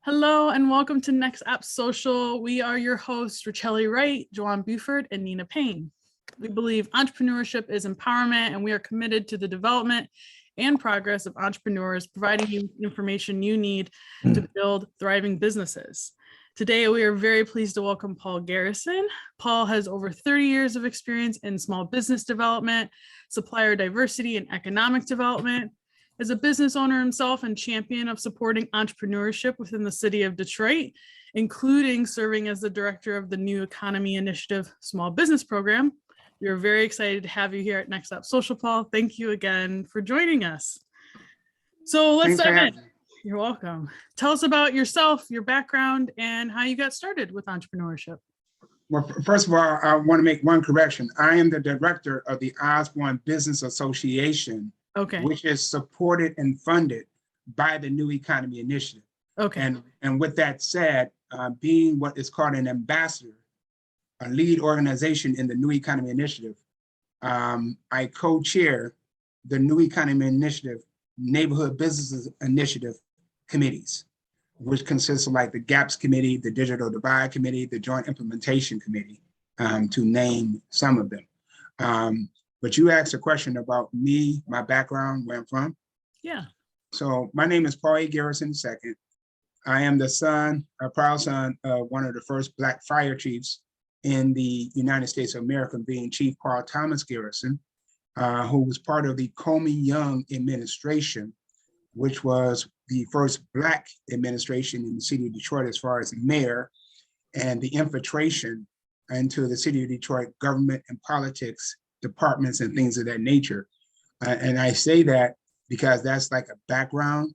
Hello and welcome to NextOppSocial. We are your hosts, Richelle Wright, Joanne Buford, and Nina Payne. We believe entrepreneurship is empowerment, and we are committed to the development and progress of entrepreneurs, providing you information you need to build thriving businesses. Today, we are very pleased to welcome Paul Garrison. Paul has over 30 years of experience in small business development, supplier diversity, and economic development. As a business owner himself and champion of supporting entrepreneurship within the city of Detroit, including serving as the director of the New Economy Initiative Small Business Program, we are very excited to have you here at NextOppSocial, Paul. Thank you again for joining us. So let's dive in. You're welcome. Tell us about yourself, your background, and how you got started with entrepreneurship. Well, first of all, I want to make one correction. I am the director of the Osborne Business Association, which is supported and funded by the New Economy Initiative. And with that said, being what is called an ambassador, a lead organization in the New Economy Initiative, I co-chair the New Economy Initiative Neighborhood Businesses Initiative committees, which consists of like the GAPS Committee, the Digital Divide Committee, the Joint Implementation Committee, to name some of them. But you asked a question about me, my background, where I'm from. Yeah. So my name is Paul Garrison II. I am the son, a proud son of one of the first Black fire chiefs in the United States of America, being Chief Paul Thomas Garrison, who was part of the Comey Young administration, which was the first Black administration in the city of Detroit as far as mayor, and the infiltration into the city of Detroit government and politics departments and things of that nature. And I say that because that's like a background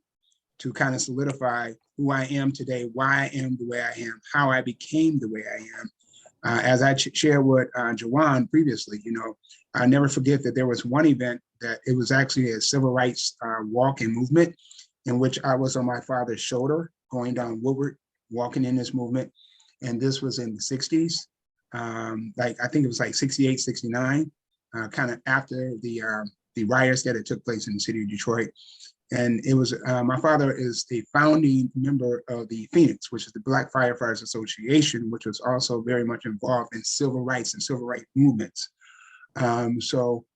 to kind of solidify who I am today, why I am the way I am, how I became the way I am. As I shared with Joanne previously, I never forget that there was one event that it was actually a civil rights walk and movement in which I was on my father's shoulder going down Woodward, walking in this movement. And this was in the 60s. I think it was like 68, 69. Kind of after the riots that had took place in the city of Detroit. And it was, my father is the founding member of the Phoenix, which is the Black Firefighters Association, which was also very much involved in civil rights and civil rights movements. So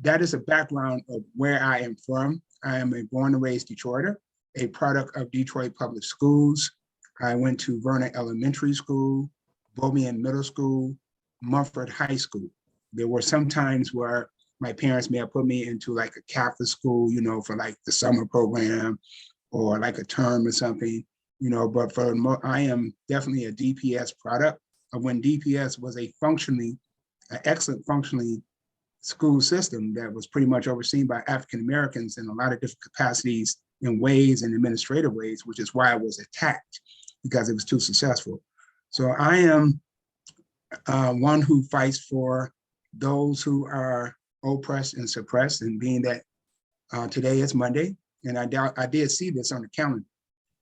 that is a background of where I am from. I am a born and raised Detroiter, a product of Detroit Public Schools. I went to Vernon Elementary School, Bobian Middle School, Mumford High School. There were some times where my parents may have put me into like a Catholic school, for like the summer program or like a term or something, but I am definitely a DPS product of when DPS was an excellent functioning school system that was pretty much overseen by African Americans in a lot of different capacities and ways and administrative ways, which is why it was attacked, because it was too successful. So I am one who fights for those who are oppressed and suppressed, and being that today is Monday, and I did see this on the calendar,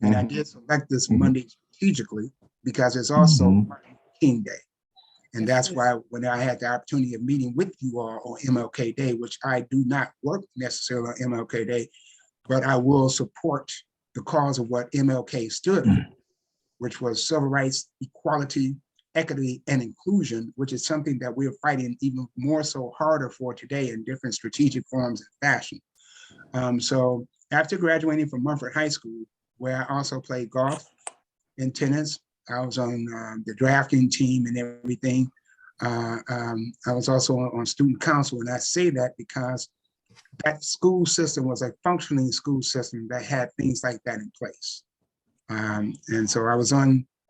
and I did select this Monday strategically because it's also Martin King Day. And that's why when I had the opportunity of meeting with you all on MLK Day, which I do not work necessarily on MLK Day, but I will support the cause of what MLK stood for, which was civil rights, equality, equity, and inclusion, which is something that we're fighting even more so harder for today in different strategic forms and fashion. So after graduating from Mumford High School, where I also played golf and tennis, I was on the drafting team and everything. I was also on student council, and I say that because that school system was a functioning school system that had things like that in place. And so I was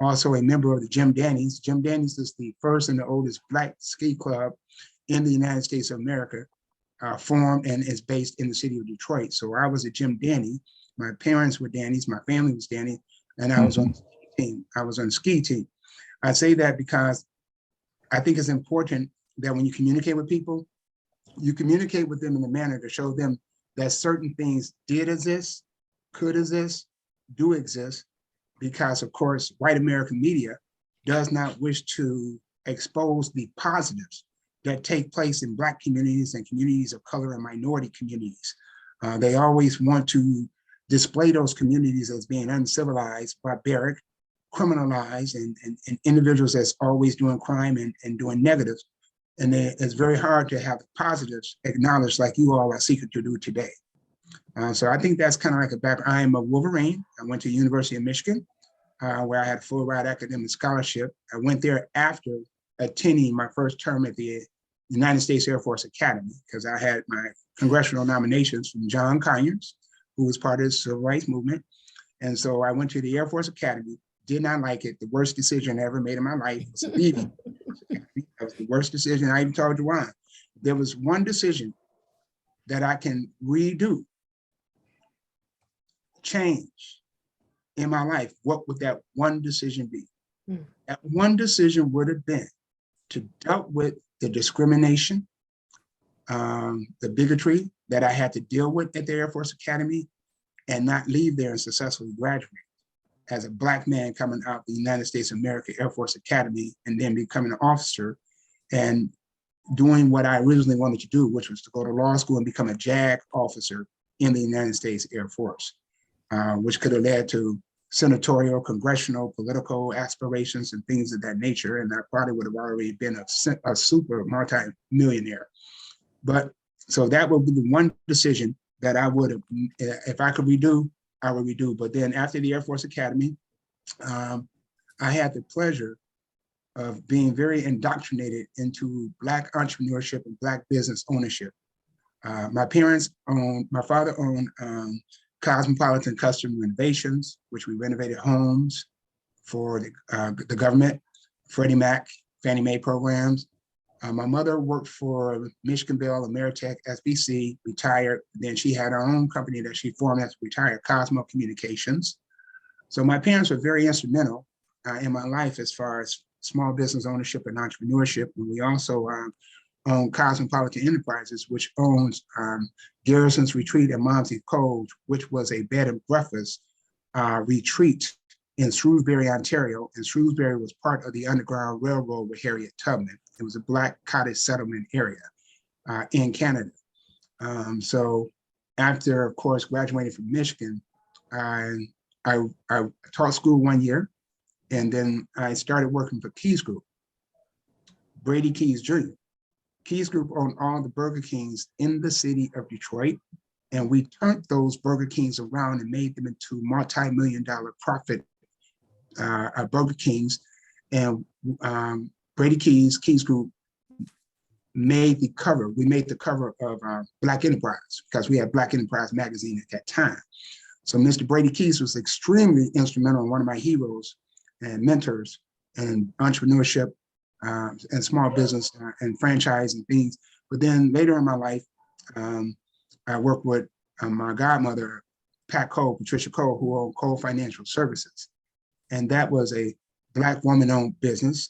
also a member of the Jim Danny's. Jim Danny's is the first and the oldest Black ski club in the United States of America, formed and is based in the city of Detroit. So I was a Jim Danny. My parents were Danny's, my family was Danny, and I was on the ski team. I was on the ski team. I say that because I think it's important that when you communicate with people, you communicate with them in a manner to show them that certain things did exist, could exist, do exist, because of course, white American media does not wish to expose the positives that take place in Black communities and communities of color and minority communities. They always want to display those communities as being uncivilized, barbaric, criminalized, and individuals that's always doing crime and doing negatives. And it's very hard to have positives acknowledged like you all are seeking to do today. So I think that's kind of like a background. I am a Wolverine. I went to the University of Michigan, where I had a full ride academic scholarship. I went there after attending my first term at the United States Air Force Academy, because I had my congressional nominations from John Conyers, who was part of the Civil Rights Movement. And so I went to the Air Force Academy, did not like it. The worst decision I ever made in my life was leaving. That was the worst decision. I even told Juwan, there was one decision that I can redo, change in my life. What would that one decision be? That one decision would have been to deal with the discrimination, the bigotry that I had to deal with at the Air Force Academy, and not leave there and successfully graduate as a Black man coming out of the United States of America Air Force Academy, and then becoming an officer and doing what I originally wanted to do, which was to go to law school and become a JAG officer in the United States Air Force, which could have led to senatorial, congressional, political aspirations and things of that nature. And I probably would have already been a super multi-millionaire. But so that would be the one decision that I would have, if I could redo, I would redo. But then after the Air Force Academy, I had the pleasure of being very indoctrinated into Black entrepreneurship and Black business ownership. My father owned Cosmopolitan Custom Renovations, which we renovated homes for the government, Freddie Mac, Fannie Mae programs. My mother worked for Michigan Bell, Ameritech, SBC, retired. Then she had her own company that she formed as retired, Cosmo Communications. So my parents were very instrumental in my life as far as small business ownership and entrepreneurship. And we also own Cosmopolitan Enterprises, which owns Garrison's Retreat and Momsey Cove, which was a bed and breakfast retreat in Shrewsbury, Ontario. And Shrewsbury was part of the Underground Railroad with Harriet Tubman. It was a Black cottage settlement area in Canada. So after, of course, graduating from Michigan, I taught school 1 year, and then I started working for Keys Group, Brady Keys Jr. Keys Group owned all the Burger Kings in the city of Detroit, and we turned those Burger Kings around and made them into multi-million-dollar profit Burger Kings. And Brady Keys Group made the cover. We made the cover of Black Enterprise, because we had Black Enterprise magazine at that time. So Mr. Brady Keys was extremely instrumental and one of my heroes and mentors in entrepreneurship and small business and franchise and things. But then later in my life, I worked with my godmother, Patricia Cole, who owned Cole Financial Services. And that was a Black woman-owned business.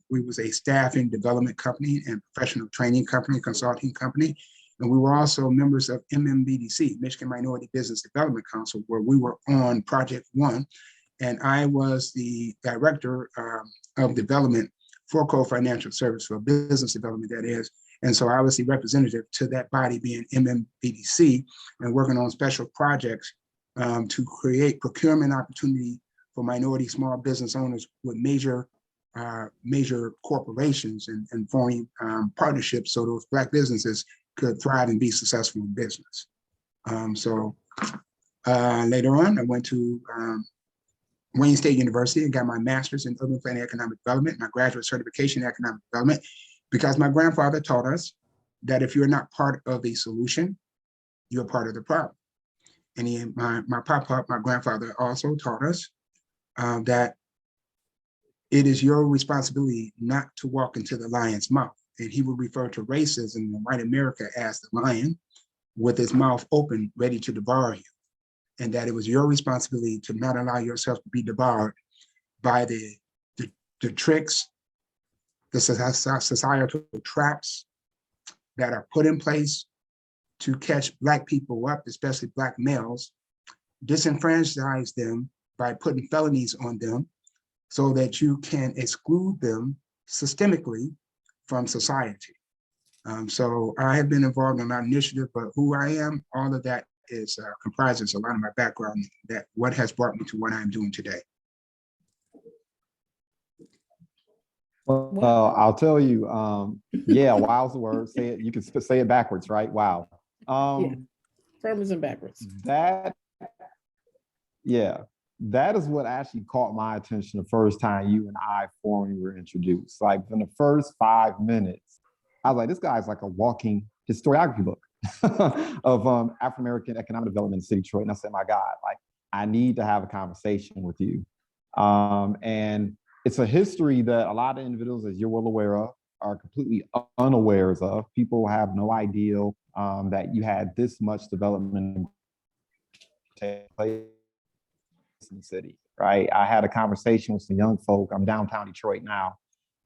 We was a staffing development company and professional training company, consulting company. And we were also members of MMBDC, Michigan Minority Business Development Council, where we were on Project One. And I was the director of development for Cole Financial Service, for business development, that is. And so I was the representative to that body, being MMBDC, and working on special projects to create procurement opportunity for minority small business owners with major corporations and forming partnerships so those Black businesses could thrive and be successful in business. So later on, I went to Wayne State University and got my master's in urban planning and economic development, my graduate certification in economic development, because my grandfather taught us that if you're not part of the solution, you're part of the problem. And my grandfather also taught us that it is your responsibility not to walk into the lion's mouth. And he would refer to racism in white America as the lion with his mouth open, ready to devour you. And that it was your responsibility to not allow yourself to be devoured by the tricks, the societal traps that are put in place to catch Black people up, especially Black males, disenfranchise them by putting felonies on them so that you can exclude them systemically from society. So I have been involved in that initiative, but who I am, all of that comprises a lot of my background, that what has brought me to what I'm doing today. Well, I'll tell you, yeah, wow's the word. Say it, you can say it backwards, right? Wow. Firmers and backwards. That, yeah, that is what actually caught my attention the first time you and I formally were introduced. Like in the first 5 minutes, I was like, this guy's like a walking historiography book of African-American economic development in the city of Detroit. And I said, my God, like, I need to have a conversation with you. And it's a history that a lot of individuals, as you're well aware of, are completely unawares of. People have no idea that you had this much development take place in the city, right? I had a conversation with some young folk. I'm downtown Detroit now,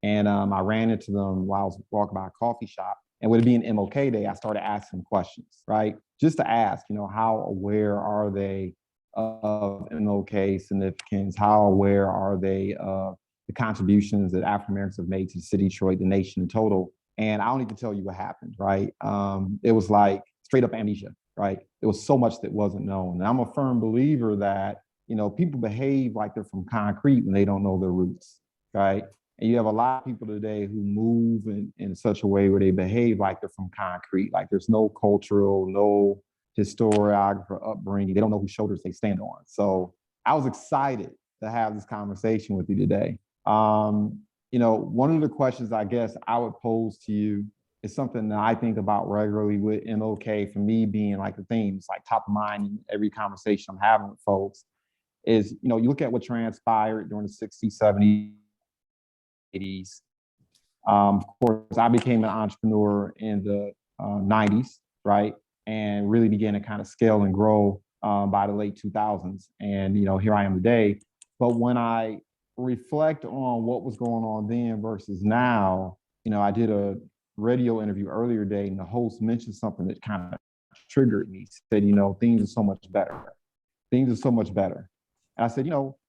and I ran into them while I was walking by a coffee shop. And with it being MLK Day, I started asking questions, right? Just to ask, how aware are they of MLK significance? How aware are they of the contributions that African Americans have made to the city of Detroit, the nation in total? And I don't need to tell you what happened, right? It was like straight up amnesia, right? There was so much that wasn't known. And I'm a firm believer that, people behave like they're from concrete when they don't know their roots, right? And you have a lot of people today who move in such a way where they behave like they're from concrete, like there's no cultural, no historiographer upbringing. They don't know whose shoulders they stand on. So I was excited to have this conversation with you today. One of the questions I guess I would pose to you is something that I think about regularly with MLK, for me being like the theme, it's like top of mind in every conversation I'm having with folks, is, you look at what transpired during the 60s, 70s, 80s. Of course, I became an entrepreneur in the 90s, right? And really began to kind of scale and grow by the late 2000s. And, here I am today. But when I reflect on what was going on then versus now, I did a radio interview earlier today, and the host mentioned something that kind of triggered me. He said, things are so much better. Things are so much better. And I said,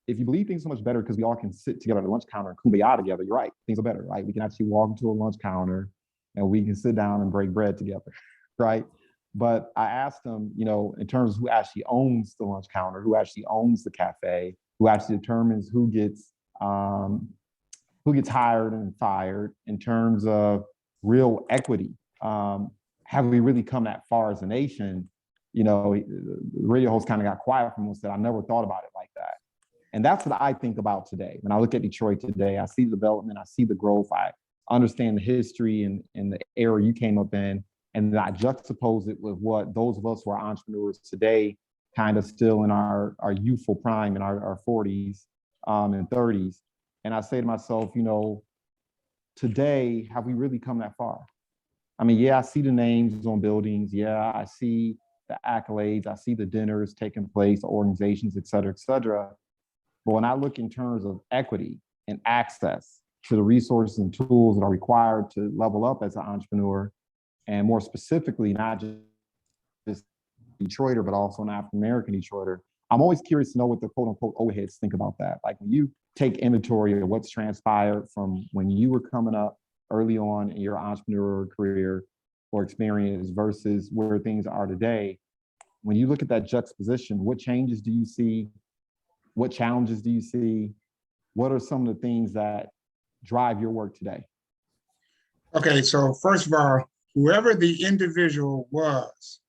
if you believe things are so much better because we all can sit together at the lunch counter and kumbaya together, you're right. Things are better, right? We can actually walk into a lunch counter and we can sit down and break bread together, right? But I asked them, in terms of who actually owns the lunch counter, who actually owns the cafe, who actually determines who gets hired and fired, in terms of real equity. Have we really come that far as a nation? The radio host kind of got quiet for a moment and said, I never thought about it like that. And that's what I think about today. When I look at Detroit today, I see the development, I see the growth, I understand the history and the era you came up in, and then I juxtapose it with what those of us who are entrepreneurs today, kind of still in our youthful prime, in our 40s and 30s. And I say to myself, today, have we really come that far? I mean, yeah, I see the names on buildings. Yeah, I see the accolades. I see the dinners taking place, the organizations, et cetera, et cetera. But when I look in terms of equity and access to the resources and tools that are required to level up as an entrepreneur, and more specifically, not just Detroiter, but also an African-American Detroiter, I'm always curious to know what the quote unquote old heads think about that. Like when you take inventory of what's transpired from when you were coming up early on in your entrepreneurial career or experience versus where things are today, when you look at that juxtaposition, what changes do you see? What challenges do you see? What are some of the things that drive your work today? Okay, so first of all, whoever the individual was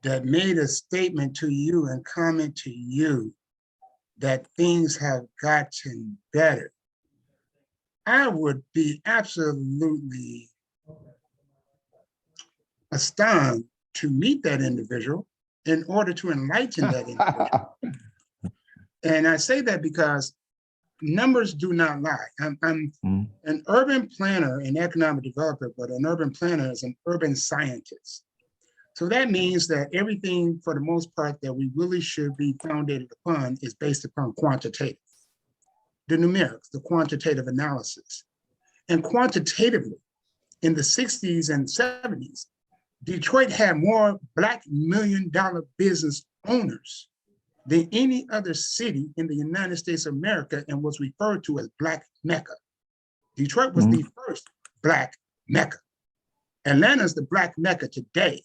that made a statement to you and comment to you that things have gotten better, I would be absolutely astounded to meet that individual in order to enlighten that individual. And I say that because numbers do not lie. I'm an urban planner and economic developer, but an urban planner is an urban scientist. So that means that everything, for the most part, that we really should be founded upon is based upon quantitative, the numerics, the quantitative analysis. And quantitatively, in the 60s and 70s, Detroit had more Black million-dollar business owners than any other city in the United States of America, and was referred to as Black Mecca. Detroit was the first Black Mecca. Atlanta's the Black Mecca today.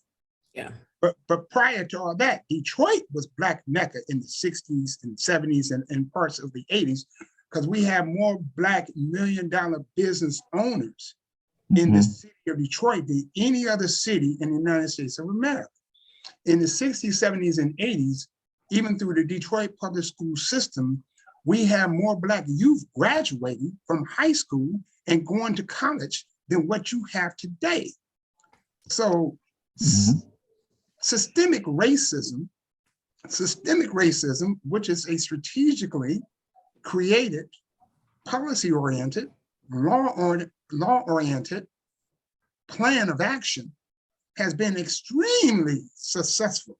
Yeah. But prior to all that, Detroit was Black Mecca in the 60s and 70s and parts of the 80s, because we have more Black million-dollar business owners in the city of Detroit than any other city in the United States of America. In the 60s, 70s, and 80s, even through the Detroit public school system, we have more Black youth graduating from high school and going to college than what you have today. So systemic racism, which is a strategically created, policy-oriented, law-oriented plan of action, has been extremely successful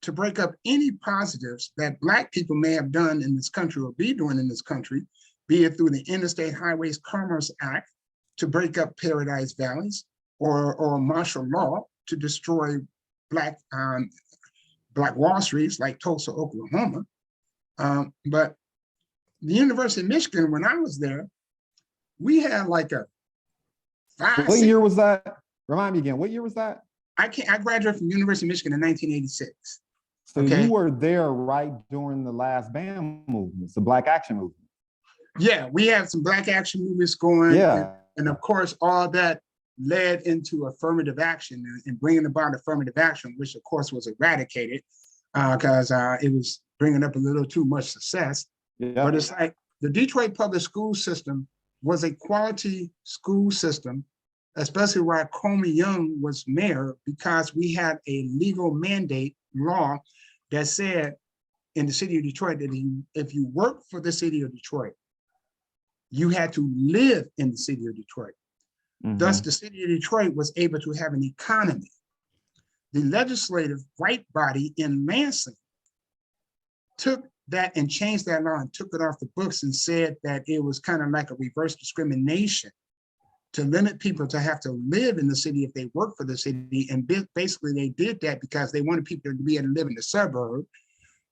to break up any positives that Black people may have done in this country or be doing in this country, be it through the Interstate Highways Commerce Act to break up Paradise Valleys, or martial law to destroy Black Wall Streets like Tulsa, Oklahoma. But the University of Michigan, when I was there, we had like a What year was that? Remind me again, what year was that? I graduated from University of Michigan in 1986. So okay? You were there right during the last BAM movements, the Black Action movement. Yeah, we had some Black Action movements going. Yeah. And of course, all that led into affirmative action and bringing about affirmative action, which of course was eradicated because it was bringing up a little too much success. Yeah. But it's like the Detroit public school system was a quality school system, especially while Comey Young was mayor, because we had a legal mandate law that said in the city of Detroit that if you work for the city of Detroit, you had to live in the city of Detroit. Thus, the city of Detroit was able to have an economy. The legislative right body in Lansing took that and changed that law and took it off the books and said that it was kind of like a reverse discrimination to limit people to have to live in the city if they work for the city. And basically they did that because they wanted people to be able to live in the suburb.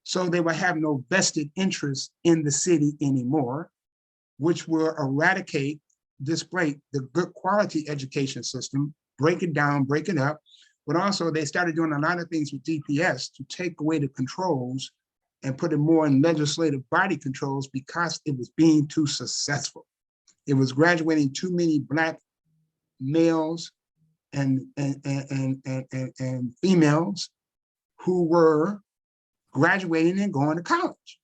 So they would have no vested interest in the city anymore, which will eradicate, display the good quality education system, break it down, break it up. But also they started doing a lot of things with DPS to take away the controls and put it more in legislative body controls because it was being too successful. It was graduating too many Black males and females who were graduating and going to college.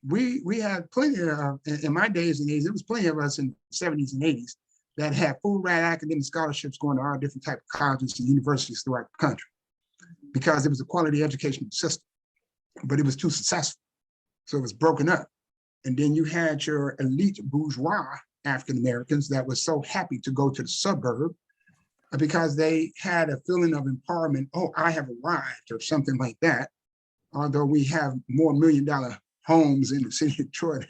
We had plenty of, in my days and age, there was plenty of us in the 70s and 80s that had full ride academic scholarships going to all different types of colleges and universities throughout the country because it was a quality educational system, but it was too successful. So it was broken up. And then you had your elite bourgeois African-Americans that were so happy to go to the suburb because they had a feeling of empowerment. Oh, I have arrived, or something like that. Although we have more million-dollar homes in the city of Detroit,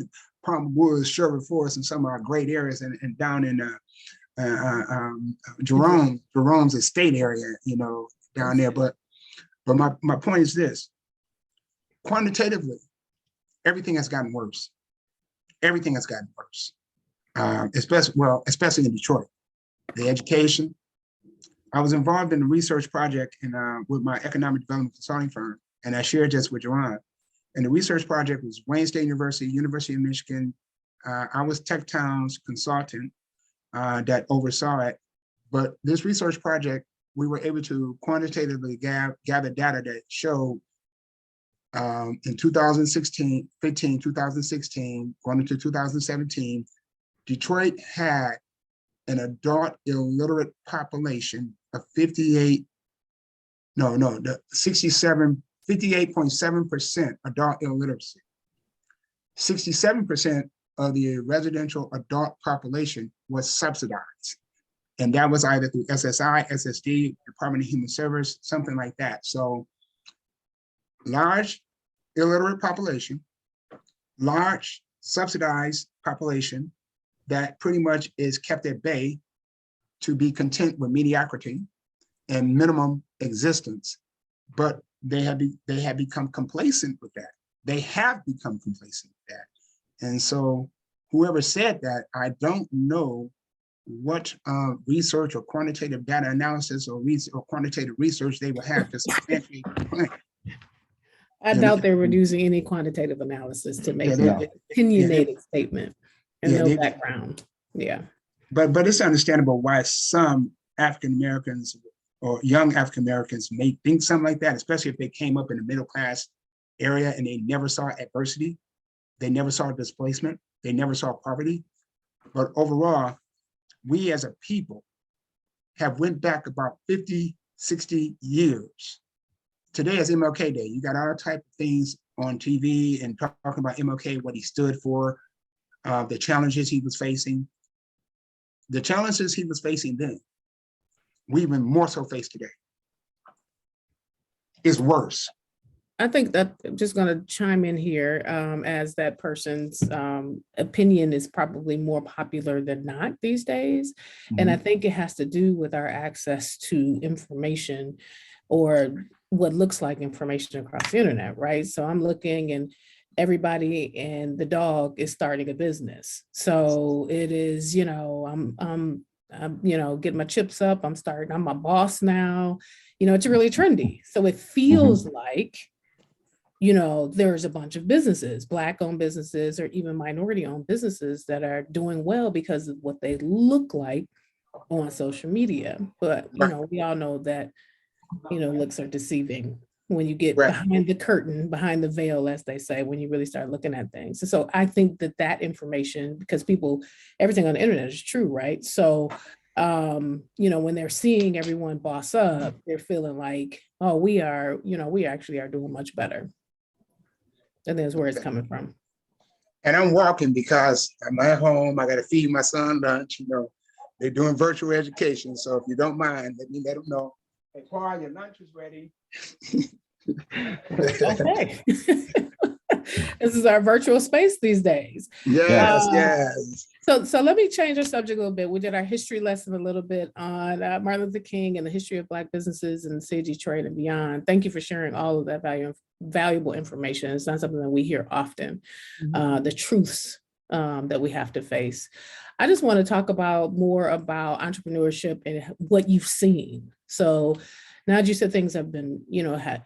Palm Woods, Sherwood Forest, and some of our great areas, and down in Jerome's estate area, you know, down there. But my point is this: quantitatively, everything has gotten worse. Everything has gotten worse, especially in Detroit. The education. I was involved in a research project with my economic development consulting firm, and I shared this with Jerron. And the research project was Wayne State University, University of Michigan. I was Tech-Town's consultant that oversaw it. But this research project, we were able to quantitatively gather data that showed in 2016, going into 2017, Detroit had an adult illiterate population of 58.7% adult illiteracy. 67% of the residential adult population was subsidized. And that was either through SSI, SSD, Department of Human Service, something like that. So large illiterate population, large subsidized population that pretty much is kept at bay to be content with mediocrity and minimum existence. But they have become complacent with that. They have become complacent with that. And so whoever said that, I don't know what research or quantitative data analysis or quantitative research they will have to substantiate the claim. I Yeah, doubt they were using any quantitative analysis to make Yeah, an opinionated statement and no background. Yeah. But it's understandable why some African Americans or young African Americans may think something like that, especially if they came up in the middle class area and they never saw adversity, they never saw displacement, they never saw poverty. But overall, we as a people have went back about 50, 60 years. Today is MLK Day. You got all type of things on TV and talking about MLK, what he stood for, the challenges he was facing. The challenges he was facing then, we even more so face today. It's worse. I think that I'm just going to chime in here as that person's opinion is probably more popular than not these days. And I think it has to do with our access to information or what looks like information across the internet, right? So I'm looking and everybody and the dog is starting a business. So it is, I'm getting my chips up. I'm a boss now. It's really trendy. So it feels like, there's a bunch of businesses, Black-owned businesses, or even minority-owned businesses that are doing well because of what they look like on social media. But, we all know that, looks are deceiving when you get behind the curtain, behind the veil, as they say, when you really start looking at things. So I think that information, because everything on the internet is true, right? So, when they're seeing everyone boss up, they're feeling like, oh, we actually are doing much better. And that's where it's coming from. And I'm walking because I'm at home. I got to feed my son lunch. They're doing virtual education. So if you don't mind, let them know. Hey, Paul, your lunch is ready. Okay. This is our virtual space these days. Yes. So let me change our subject a little bit. We did our history lesson a little bit on Martin Luther King and the history of Black businesses in the city of Detroit and beyond. Thank you for sharing all of that valuable information. It's not something that we hear often, the truths that we have to face. I just want to talk more about entrepreneurship and what you've seen. So now that you said things have been,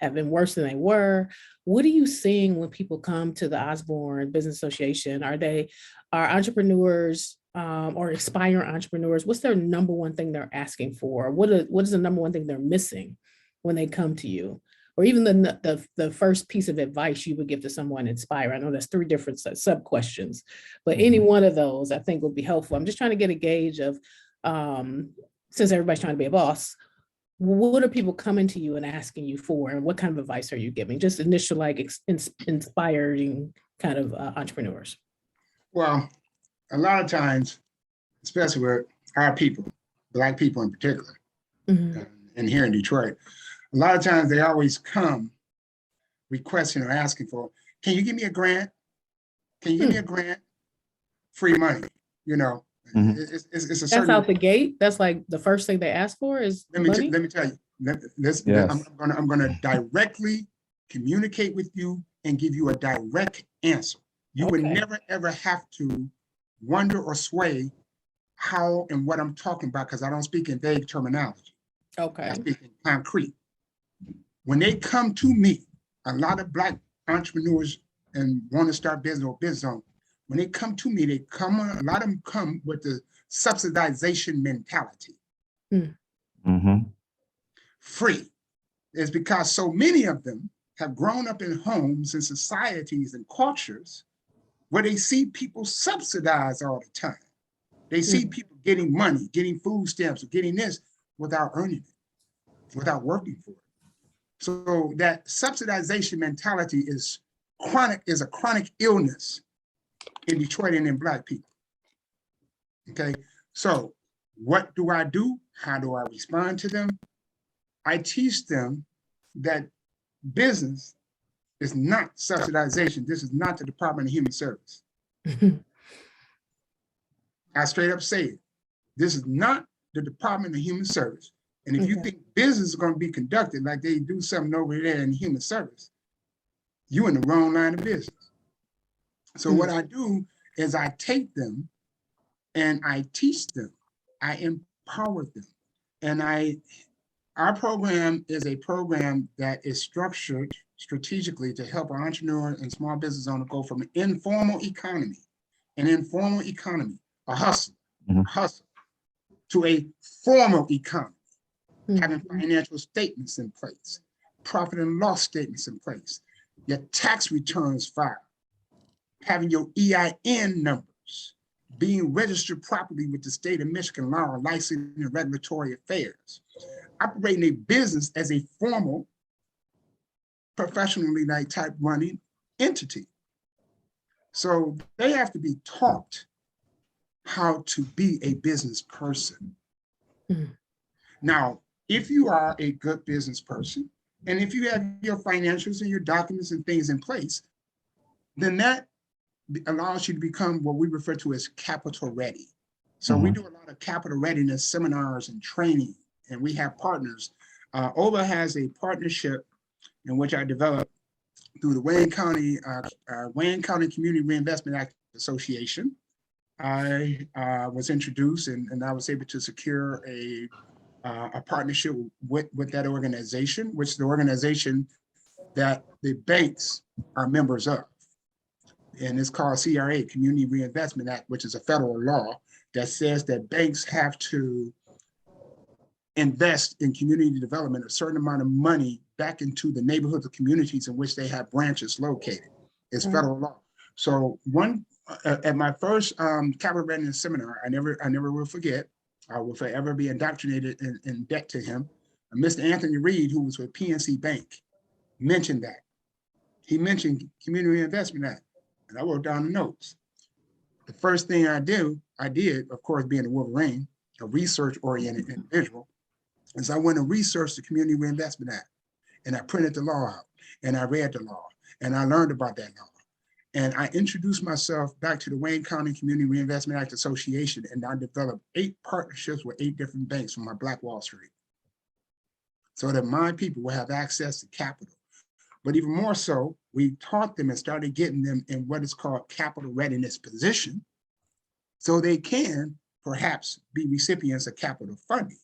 have been worse than they were, what are you seeing when people come to the Osborne Business Association? Are entrepreneurs or aspiring entrepreneurs, what's their number one thing they're asking for? What is the number one thing they're missing when they come to you? Or even the first piece of advice you would give to someone inspire? I know that's 3 different sub questions, but any one of those I think would be helpful. I'm just trying to get a gauge of, since everybody's trying to be a boss, what are people coming to you and asking you for, and what kind of advice are you giving? Just initial, inspiring kind of entrepreneurs. Well, a lot of times, especially with our people, Black people in particular, and here in Detroit, a lot of times they always come requesting or asking for, can you give me a grant? Can you give me a grant? Free money, It's a certain. That's out the gate. That's like the first thing they ask for is money? Let me tell you. I'm gonna directly communicate with you and give you a direct answer. You would never ever have to wonder or sway how and what I'm talking about, because I don't speak in vague terminology. Okay. I speak in concrete. When they come to me, a lot of Black entrepreneurs and want to start business or business owners, when they come to me, a lot of them come with the subsidization mentality. Free is because so many of them have grown up in homes and societies and cultures where they see people subsidize all the time. They see people getting money, getting food stamps, or getting this without earning it, without working for it. So that subsidization mentality is a chronic illness in Detroit and in Black people. Okay, so what do I do? How do I respond to them? I teach them that business is not subsidization. This is not the Department of Human Service. I straight up say it. This is not the Department of Human Service. And if you think business is going to be conducted like they do something over there in human service, you're in the wrong line of business. So what I do is I take them and I teach them I empower them. And our program is a program that is structured strategically to help an entrepreneur and small business owner go from an informal economy, a hustle, to a formal economy, having financial statements in place, profit and loss statements in place, your tax returns filed, having your EIN numbers, being registered properly with the state of Michigan law, licensing and regulatory affairs, operating a business as a formal, professionally type running entity. So they have to be taught how to be a business person. Now, if you are a good business person, and if you have your financials and your documents and things in place, then that allows you to become what we refer to as capital ready. So we do a lot of capital readiness seminars and training, and we have partners. OVA has a partnership in which I developed through the Wayne County Community Reinvestment Act Association. I was introduced and I was able to secure a partnership with that organization, which is the organization that the banks are members of. And it's called CRA, Community Reinvestment Act, which is a federal law that says that banks have to invest in community development a certain amount of money back into the neighborhoods of communities in which they have branches located. It's federal law. So at my first capital readiness seminar, I never will forget, I will forever be indoctrinated in debt to him. Mr. Anthony Reed, who was with PNC Bank, mentioned that. He mentioned Community Reinvestment Act, and I wrote down the notes. The first thing I did, of course, being a Wolverine, a research-oriented individual, is I went and researched the Community Reinvestment Act, and I printed the law out, and I read the law, and I learned about that law. And I introduced myself back to the Wayne County Community Reinvestment Act Association, and I developed 8 partnerships with 8 different banks from my Black Wall Street, so that my people will have access to capital. But even more so, we taught them and started getting them in what is called capital readiness position, so they can perhaps be recipients of capital funding.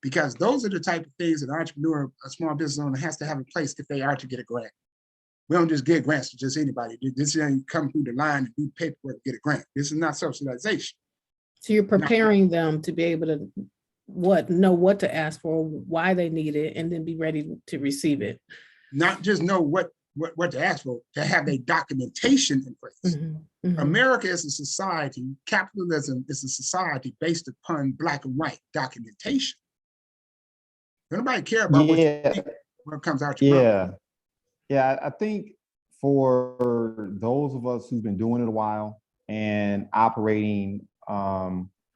Because those are the type of things that an entrepreneur, a small business owner has to have in place if they are to get a grant. We don't just get grants to just anybody. This ain't come through the line and do paperwork to get a grant. This is not subsidization. So you're preparing them to be able to know what to ask for, why they need it, and then be ready to receive it. Not just know what to ask for, to have a documentation in place. America is a society, capitalism is a society based upon black and white documentation. Nobody care about what comes out your mouth. Yeah, I think for those of us who've been doing it a while and operating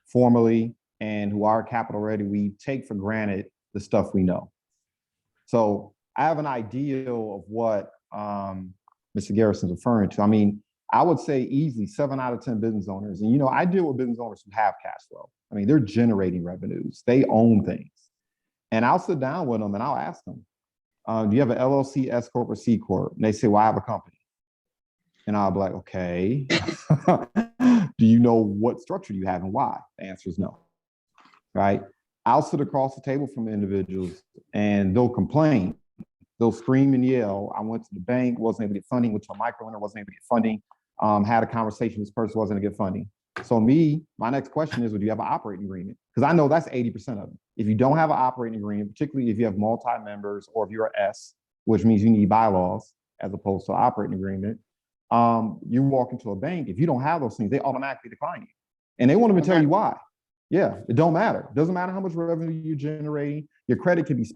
formally and who are capital ready, we take for granted the stuff we know. So I have an ideal of what Mr. Garrison's referring to. I mean, I would say easily 7 out of 10 business owners, and I deal with business owners who have cash flow. I mean, they're generating revenues, they own things. And I'll sit down with them and I'll ask them, do you have an LLC, S Corp, or C Corp? And they say, well, I have a company. And I'll be like, okay. Do you know what structure you have and why? The answer is no, right? I'll sit across the table from individuals and they'll complain. They'll scream and yell. I went to the bank, wasn't able to get funding, went to a microlender, wasn't able to get funding, had a conversation, this person wasn't able to get funding. So my next question is, well, do you have an operating agreement? Because I know that's 80% of it. If you don't have an operating agreement, particularly if you have multi-members or if you're an S, which means you need bylaws as opposed to an operating agreement, you walk into a bank, if you don't have those things, they automatically decline you. And they won't even tell you why. Yeah, it don't matter. It doesn't matter how much revenue you're generating. Your credit can be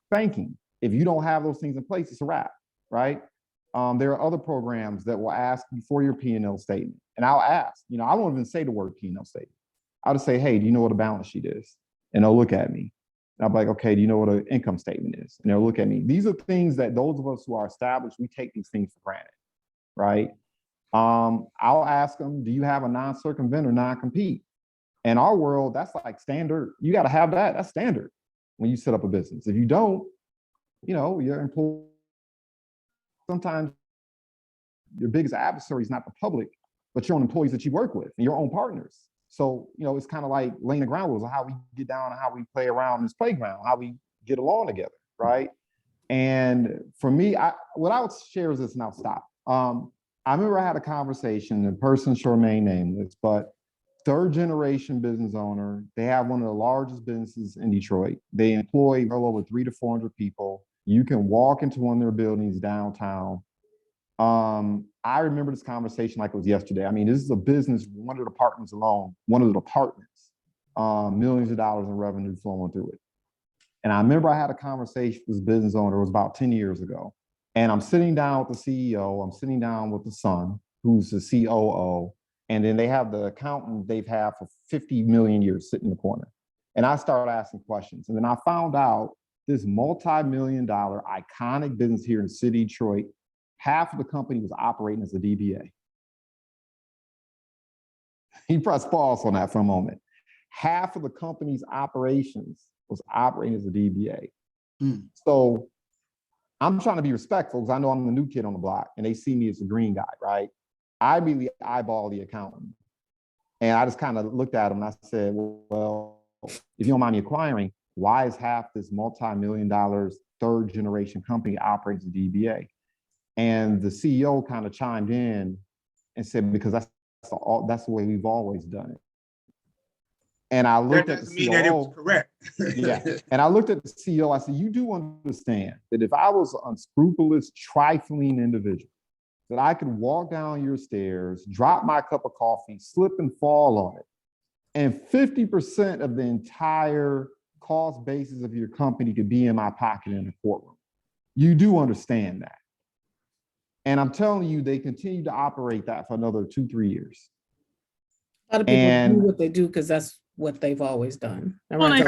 spanking. If you don't have those things in place, it's a wrap, right? There are other programs that will ask you for your P&L statement. And I'll ask, I won't even say the word P&L statement. I'll just say, hey, do you know what a balance sheet is? And they'll look at me. And I'll be like, okay, do you know what an income statement is? And they'll look at me. These are things that those of us who are established, we take these things for granted, right? I'll ask them, do you have a non-circumvent or non-compete? In our world, that's like standard. You got to have that. That's standard when you set up a business. If you don't, your employee, sometimes your biggest adversary is not the public, but your own employees that you work with and your own partners. So, it's kind of like laying the ground rules of how we get down and how we play around this playground, how we get along together, right? And for me, what I would share is this, and I'll stop. I remember I had a conversation, the person shall remain nameless, but third generation business owner. They have one of the largest businesses in Detroit. They employ well over 300 to 400 people. You can walk into one of their buildings downtown. I remember this conversation like it was yesterday. I mean, this is a business, one of the departments alone, millions of dollars in revenue flowing through it. And I remember I had a conversation with this business owner, it was about 10 years ago. And I'm sitting down with the CEO, I'm sitting down with the son, who's the COO, and then they have the accountant they've had for 50 million years sitting in the corner. And I started asking questions. And then I found out this multi-million-dollar iconic business here in the city of Detroit, half of the company was operating as a DBA. He pressed pause on that for a moment. Half of the company's operations was operating as a DBA. So I'm trying to be respectful because I know I'm the new kid on the block and they see me as a green guy, right? I immediately eyeball the accountant. And I just kind of looked at him and I said, well, if you don't mind me acquiring, why is half this multi-million-dollar third generation company operating as a DBA? And the CEO kind of chimed in and said, because that's the way we've always done it. And I looked at the CEO. That it was correct. Yeah. And I looked at the CEO. I said, you do understand that if I was an unscrupulous, trifling individual, that I could walk down your stairs, drop my cup of coffee, slip and fall on it, and 50% of the entire cost basis of your company could be in my pocket in a courtroom. You do understand that. And I'm telling you, they continue to operate that for another 2-3 years. A lot of people do what they do because that's what they've always done. Well, I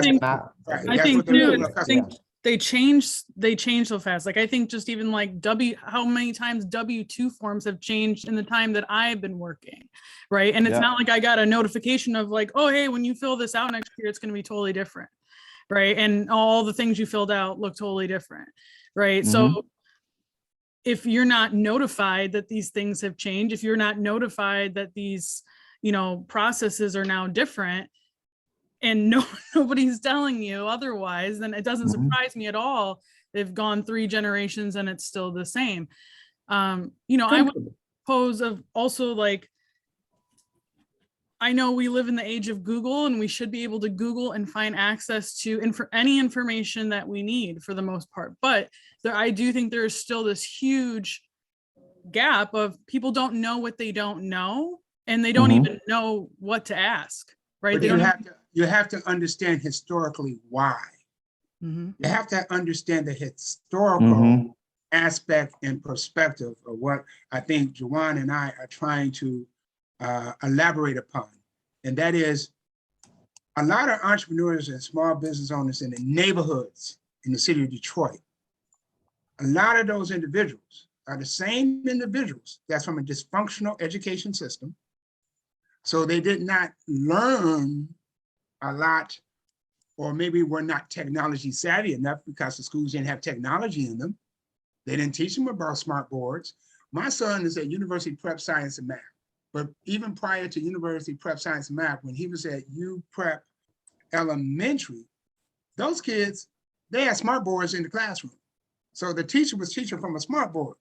think too, they change so fast. Like I think just even like how many times W-2 forms have changed in the time that I've been working, right? And it's not like I got a notification of like, oh, hey, when you fill this out next year, it's going to be totally different, right? And all the things you filled out look totally different, right? So if you're not notified that these things have changed, if you're not notified that these, processes are now different, and nobody's telling you otherwise, then it doesn't surprise me at all. They've gone 3 generations and it's still the same. I would pose of also like, I know we live in the age of Google and we should be able to Google and find access to any information that we need for the most part. But I do think there's still this huge gap of people don't know what they don't know, and they don't even know what to ask, right? But you have to understand historically why. You have to understand the historical aspect and perspective of what I think Juwan and I are trying to elaborate upon. And that is a lot of entrepreneurs and small business owners in the neighborhoods in the city of Detroit. A lot of those individuals are the same individuals that's from a dysfunctional education system. So they did not learn a lot, or maybe were not technology savvy enough because the schools didn't have technology in them. They didn't teach them about smart boards. My son is at University Prep Science and Math, but even prior to University Prep Science and Math, when he was at U Prep Elementary, those kids, they had smart boards in the classroom. So the teacher was teaching from a smart board.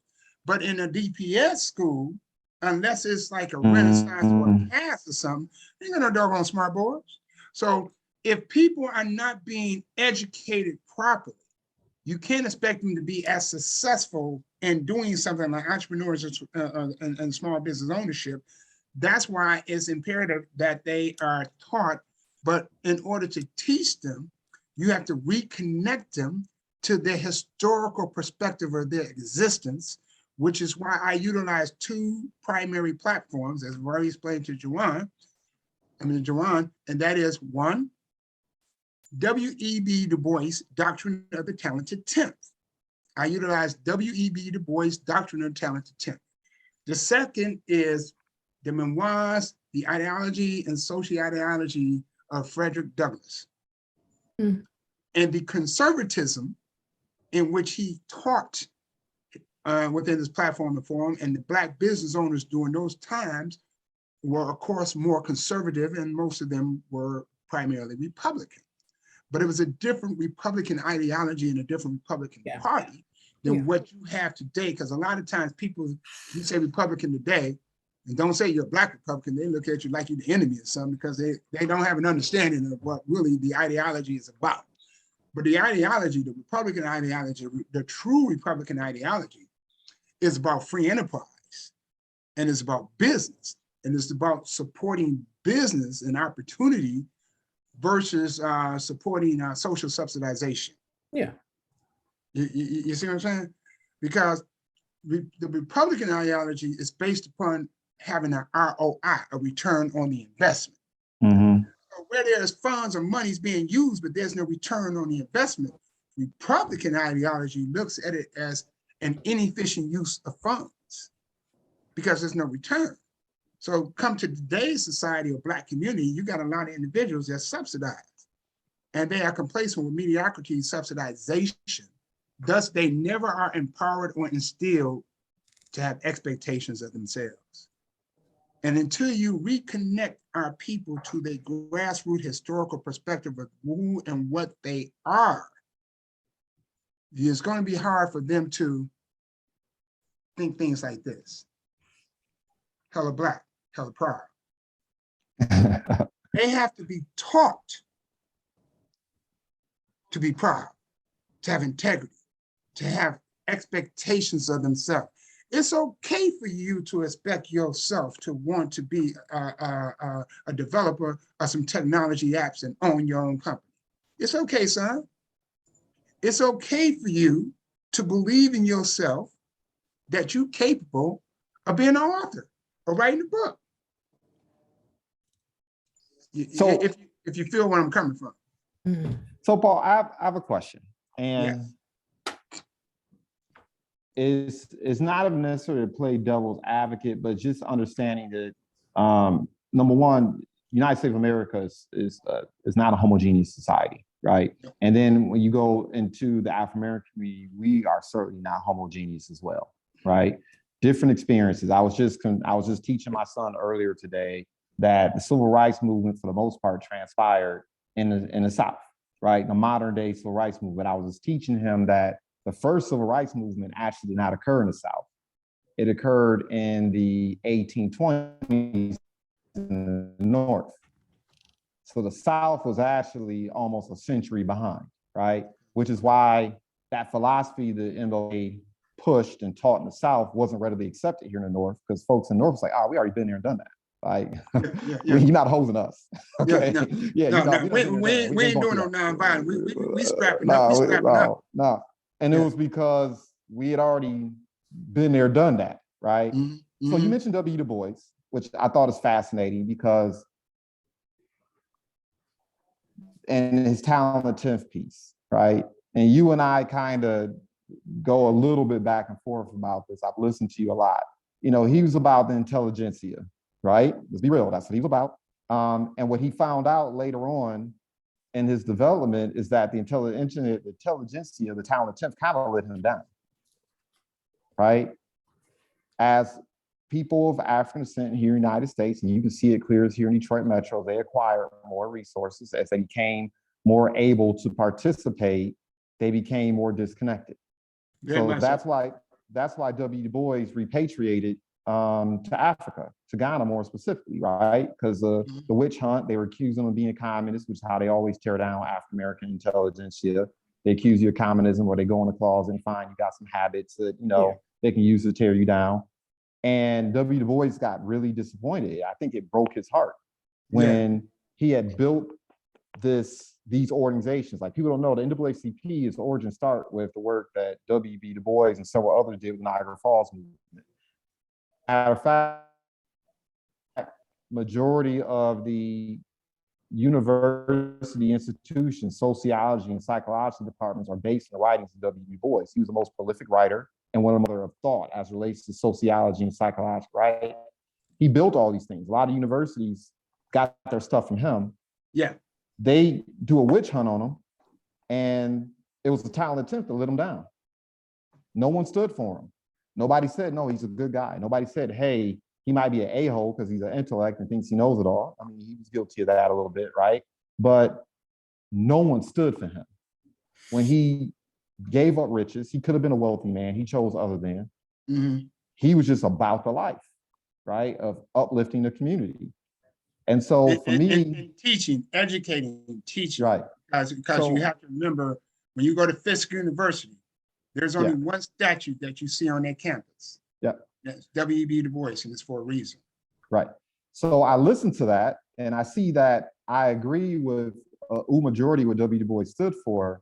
But in a DPS school, unless it's like a Renaissance or a CAS or something, they ain't got no doggone smart boards. So if people are not being educated properly, you can't expect them to be as successful in doing something like entrepreneurs and small business ownership. That's why it's imperative that they are taught. But in order to teach them, you have to reconnect them to the historical perspective of their existence, which is why I utilize 2 primary platforms, as I've already explained to Juwan, and that is 1, W.E.B. Du Bois, Doctrine of the Talented Tenth. I utilize W.E.B. Du Bois, Doctrine of the Talented Tenth. The second is the memoirs, the ideology and socio-ideology of Frederick Douglass. And the conservatism in which he taught within this platform and forum, and the Black business owners during those times were, of course, more conservative, and most of them were primarily Republican. But it was a different Republican ideology and a different Republican party than what you have today. Because a lot of times people, you say Republican today, and don't say you're a Black Republican, they look at you like you're the enemy or something, because they don't have an understanding of what really the ideology is about. But the ideology, the Republican ideology, the true Republican ideology is about free enterprise, and it's about business, and it's about supporting business and opportunity versus supporting social subsidization. Yeah. You see what I'm saying? Because the Republican ideology is based upon having an ROI, a return on the investment. Mm-hmm. So where there's funds or money's being used, but there's no return on the investment, Republican ideology looks at it as an inefficient use of funds because there's no return. So come to today's society or Black community, you got a lot of individuals that subsidize, and they are complacent with mediocrity subsidization. Thus, they never are empowered or instilled to have expectations of themselves. And until you reconnect our people to their grassroots historical perspective of who and what they are, it's going to be hard for them to think things like this. Hella Black, hella proud. They have to be taught to be proud, to have integrity, to have expectations of themselves. It's okay for you to expect yourself to want to be a developer of some technology apps and own your own company. It's okay, son. It's okay for you to believe in yourself that you're capable of being an author or writing a book. So if you feel where I'm coming from. So Paul, I have a question, and it's not necessarily to play devil's advocate, but just understanding that number one, United States of America is not a homogeneous society, right? And then when you go into the African American community, we are certainly not homogeneous as well, right? Different experiences. I was just teaching my son earlier today that the civil rights movement, for the most part, transpired in the South, right? The modern day civil rights movement. I was just teaching him that the first civil rights movement actually did not occur in the South. It occurred in the 1820s in the North. So the South was actually almost a century behind, right? Which is why that philosophy that MLA pushed and taught in the South wasn't readily accepted here in the North, because folks in the North was like, oh, we already been there and done that. Like, you're not hosing us. Okay. We ain't doing no nonviolent. We scrapping up. We scrapping up. No. And it was because we had already been there, done that, right? Mm-hmm. So you mentioned W. Du Bois, which I thought is fascinating because, and his talent of 10th piece, right? And you and I kind of go a little bit back and forth about this. I've listened to you a lot. You know, he was about the intelligentsia, right? Let's be real, that's what he was about. And what he found out later on in his development is that the intelligentsia, the talent of 10th, kind of let him down, right? As people of African descent here in the United States, and you can see it clear as here in Detroit Metro, they acquired more resources as they became more able to participate, they became more disconnected. So that's why W. Du Bois repatriated to Africa, to Ghana more specifically, right? Because the witch hunt, they were accusing him of being a communist, which is how they always tear down African American intelligentsia. They accuse you of communism, where they go in the closet and find you got some habits that they can use to tear you down. And W. Du Bois got really disappointed. I think it broke his heart when he had built these organizations. Like, people don't know, the NAACP is the origin start with the work that W.B. Du Bois and several others did with Niagara Falls movement. Matter of fact, majority of the university institutions, sociology and psychology departments are based on the writings of W. Du Bois. He was the most prolific writer and one of the mother of thought as relates to sociology and psychology, right? He built all these things. A lot of universities got their stuff from him. Yeah. They do a witch hunt on him, and it was the talent attempt to let him down. No one stood for him. Nobody said, no, he's a good guy. Nobody said, hey, He might be an a-hole because he's an intellect and thinks he knows it all. I mean, he was guilty of that a little bit, right? But no one stood for him. When he gave up riches, he could have been a wealthy man. He chose other than. Mhm. He was just about the life, right, of uplifting the community. And so for me, and teaching, educating, teaching, right. because So, you have to remember, when you go to Fisk University, there's only yeah, one statue that you see on that campus. yeah, That's W.E.B. Du Bois, and it's for a reason. right. So I listen to that and I see that I agree with majority what W. Du Bois stood for,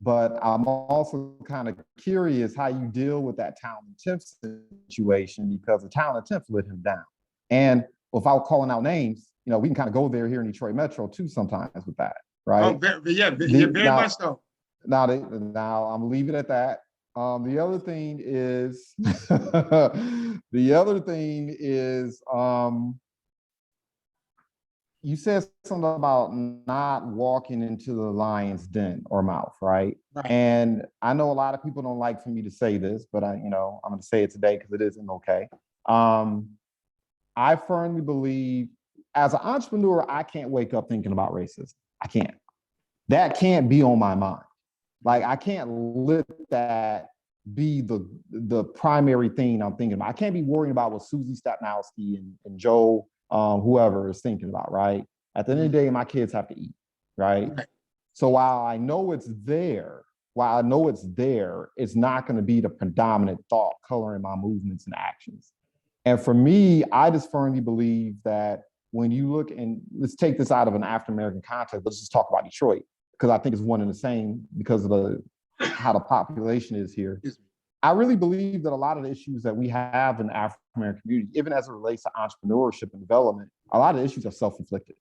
but I'm also kind of curious how you deal with that town and tenth situation, because the town and tenth let him down. And without calling out names, you know, we can kind of go there here in Detroit Metro too sometimes with that, right? Oh, yeah, very much so. Now I'm gonna leave it at that. The other thing is, you said something about not walking into the lion's den or mouth, right? Right. And I know a lot of people don't like for me to say this, but I'm going to say it today because it isn't okay. I firmly believe, as an entrepreneur, I can't wake up thinking about racism. I can't. That can't be on my mind. Like, I can't let that be the primary thing I'm thinking about. I can't be worrying about what Susie Stapnowski and Joe, whoever is thinking about, right? At the end of the day, my kids have to eat, right? So while I know it's there, it's not going to be the predominant thought coloring my movements and actions. And for me, I just firmly believe that when you look, and let's take this out of an African-American context, let's just talk about Detroit, because I think it's one and the same because of how the population is here. I really believe that a lot of the issues that we have in the African-American community, even as it relates to entrepreneurship and development, a lot of the issues are self-inflicted.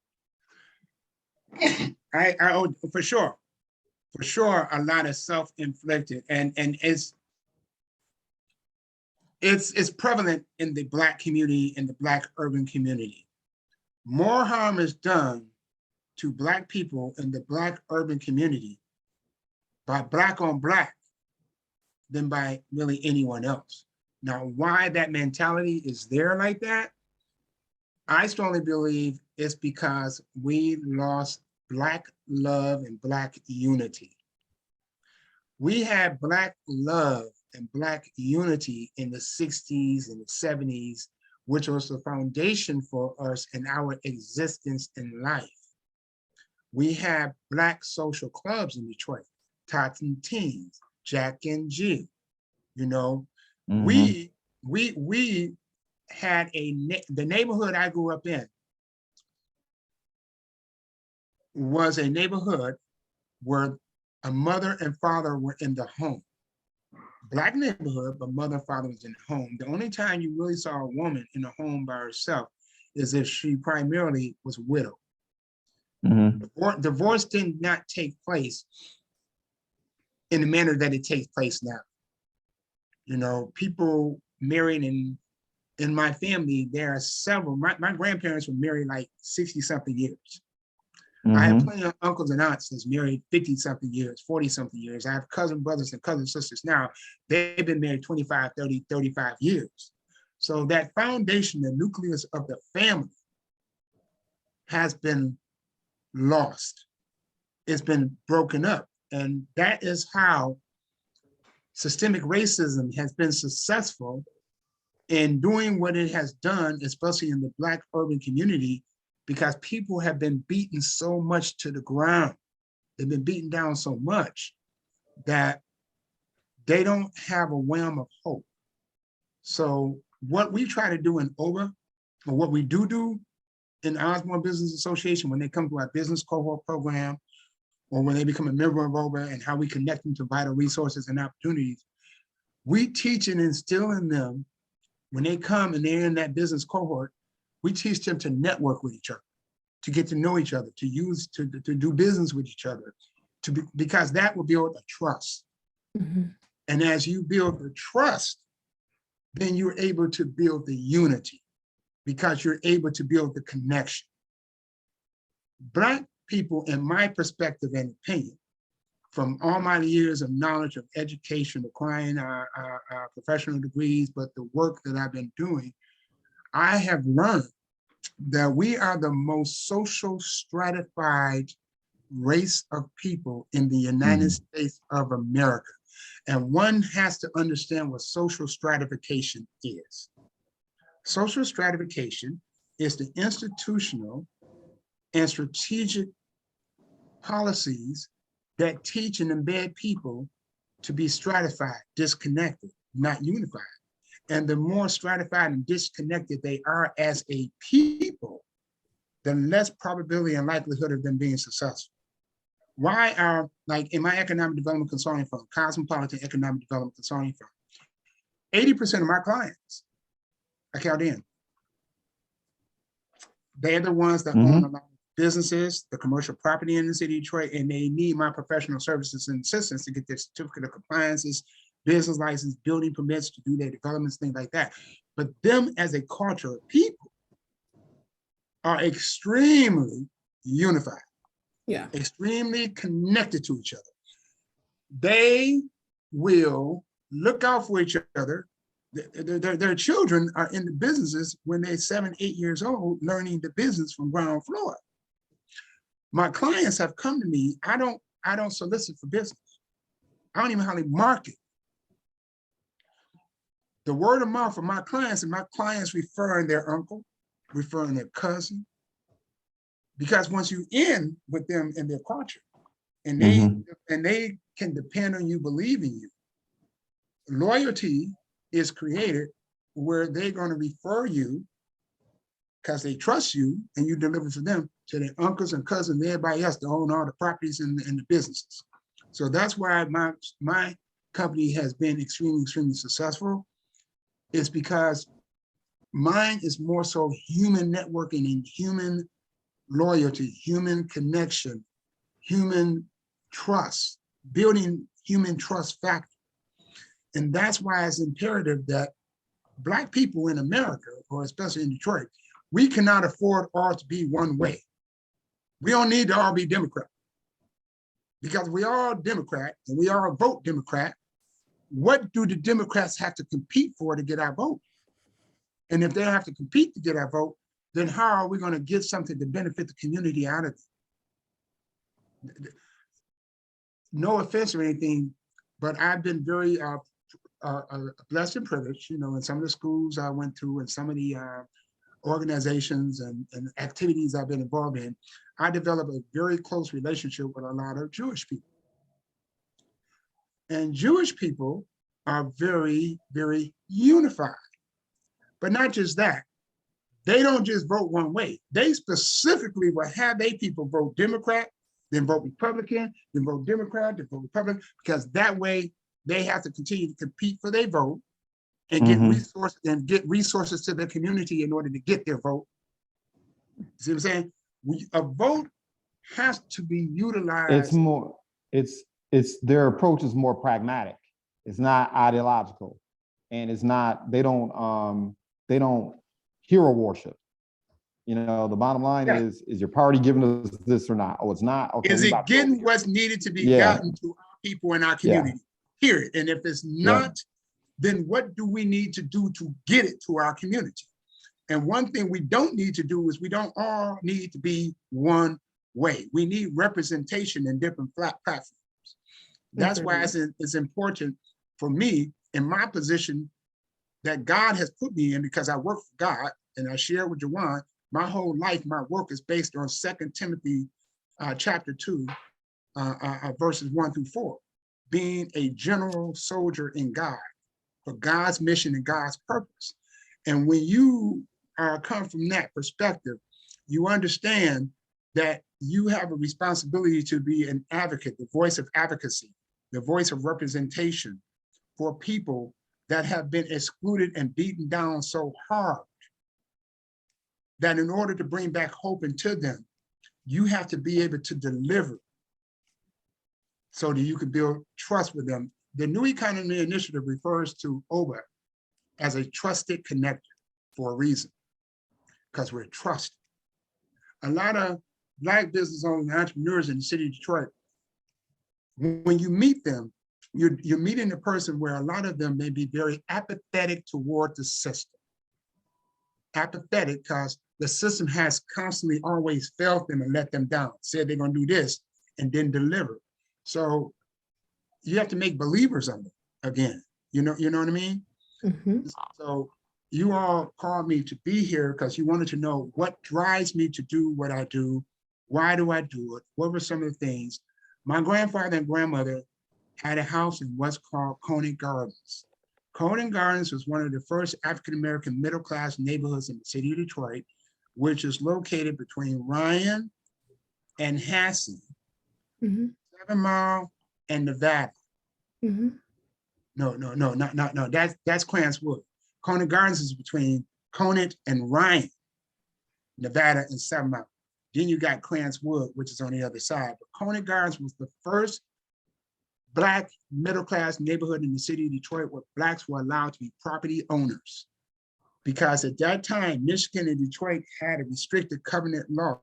For sure, a lot of self-inflicted, and it's prevalent in the Black community, in the Black urban community. More harm is done to Black people in the Black urban community by Black on Black than by really anyone else. Now, why that mentality is there like that, I strongly believe it's because we lost Black love and Black unity. We had Black love and Black unity in the 60s and the 70s, which was the foundation for us in our existence in life. We had Black social clubs in Detroit, Tots and Teens, Jack and Jill. You know, we had the neighborhood I grew up in was a neighborhood where a mother and father were in the home. Black neighborhood, but mother and father was in the home. The only time you really saw a woman in a home by herself is if she primarily was widowed. Divorce did not take place in the manner that it takes place now. You know, people married in my family, there are several, my grandparents were married like 60-something years. I have plenty of uncles and aunts that's married 50-something years, 40-something years. I have cousin brothers and cousin sisters now. They've been married 25, 30, 35 years. So that foundation, the nucleus of the family has been lost. It's been broken up. And that is how systemic racism has been successful in doing what it has done, especially in the Black urban community, because people have been beaten so much to the ground. They've been beaten down so much that they don't have a realm of hope. So what we try to do in OBA, or what we do in the Osborne Business Association when they come to our business cohort program, or when they become a member of OBA, and how we connect them to vital resources and opportunities, we teach and instill in them, when they come and they're in that business cohort, we teach them to network with each other, to get to know each other, to do business with each other, because that will build a trust. And as you build the trust, then you're able to build the unity, because you're able to build the connection. Black people, in my perspective and opinion, from all my years of knowledge of education, acquiring our professional degrees, but the work that I've been doing, I have learned that we are the most social stratified race of people in the United States of America. And one has to understand what social stratification is. Social stratification is the institutional and strategic policies that teach and embed people to be stratified, disconnected, not unified. And the more stratified and disconnected they are as a people, the less probability and likelihood of them being successful. Why are, like in my economic development consulting firm, Cosmopolitan Economic Development Consulting firm, 80% of my clients are Chaldean. They're the ones that own a lot of businesses, the commercial property in the city of Detroit, and they need my professional services and assistance to get their certificate of compliances, business license, building permits to do their developments, things like that. But them as a culture of people are extremely unified. Yeah. Extremely connected to each other. They will look out for each other. Their children are in the businesses when they're 7, 8 years old, learning the business from ground floor. My clients have come to me. I don't solicit for business. I don't even hardly market. The word of mouth from my clients, and my clients referring their uncle, referring their cousin. Because once you in with them in their culture, and they can depend on you, believe in you, loyalty is created where they're going to refer you because they trust you, and you deliver for them to their uncles and cousins and everybody else to own all the properties and the businesses. So that's why my company has been extremely successful. It's because mine is more so human networking and human loyalty, human connection, human trust, building human trust factor. And that's why it's imperative that Black people in America, or especially in Detroit, we cannot afford all to be one way. We don't need to all be Democrat. Because we all Democrat and we all vote Democrat, what do the Democrats have to compete for to get our vote? And if they have to compete to get our vote, then how are we going to get something to benefit the community out of it? No offense or anything, but I've been very blessed and privileged, you know, in some of the schools I went to and some of the organizations and activities I've been involved in. I developed a very close relationship with a lot of Jewish people. And Jewish people are very, very unified. But not just that. They don't just vote one way. They specifically will have their people vote Democrat, then vote Republican, then vote Democrat, then vote Republican, because that way they have to continue to compete for their vote and get resources to their community in order to get their vote. See what I'm saying? A vote has to be utilized. It's their approach is more pragmatic. It's not ideological, and it's not. They don't hero worship. You know, the bottom line is your party giving us this or not? Oh, it's not. Okay, is it getting what's needed to be gotten to our people in our community? Period. And if it's not, then what do we need to do to get it to our community? And one thing we don't need to do is we don't all need to be one way. We need representation in different platforms. That's why it's important for me in my position that God has put me in, because I work for God and I share with Jawan. My whole life, my work is based on 2 Timothy chapter 2, verses 1-4, being a general soldier in God for God's mission and God's purpose. And when you come from that perspective, you understand that you have a responsibility to be an advocate, the voice of advocacy, the voice of representation for people that have been excluded and beaten down so hard that in order to bring back hope into them, you have to be able to deliver so that you can build trust with them. The New Economy Initiative refers to OBA as a trusted connector for a reason, because we're trusted. A lot of Black business owners and entrepreneurs in the city of Detroit, when you meet them, you're meeting a person where a lot of them may be very apathetic toward the system. apathetic because the system has constantly always failed them and let them down, said they're going to do this and then deliver. So you have to make believers of it again. You know what I mean? Mhm. So you all called me to be here because you wanted to know what drives me to do what I do. Why do I do it? What were some of the things? My grandfather and grandmother had a house in what's called Conant Gardens. Conant Gardens was one of the first African-American middle-class neighborhoods in the city of Detroit, which is located between Ryan and Hassan, Mhm. 7 Mile and Nevada. Mhm. No, that's Clarence Wood. Conant Gardens is between Conant and Ryan, Nevada and 7 Mile. Then you got Clarence Wood, which is on the other side. But Conant Gardens was the first Black middle-class neighborhood in the city of Detroit where Blacks were allowed to be property owners. Because at that time, Michigan and Detroit had a restricted covenant law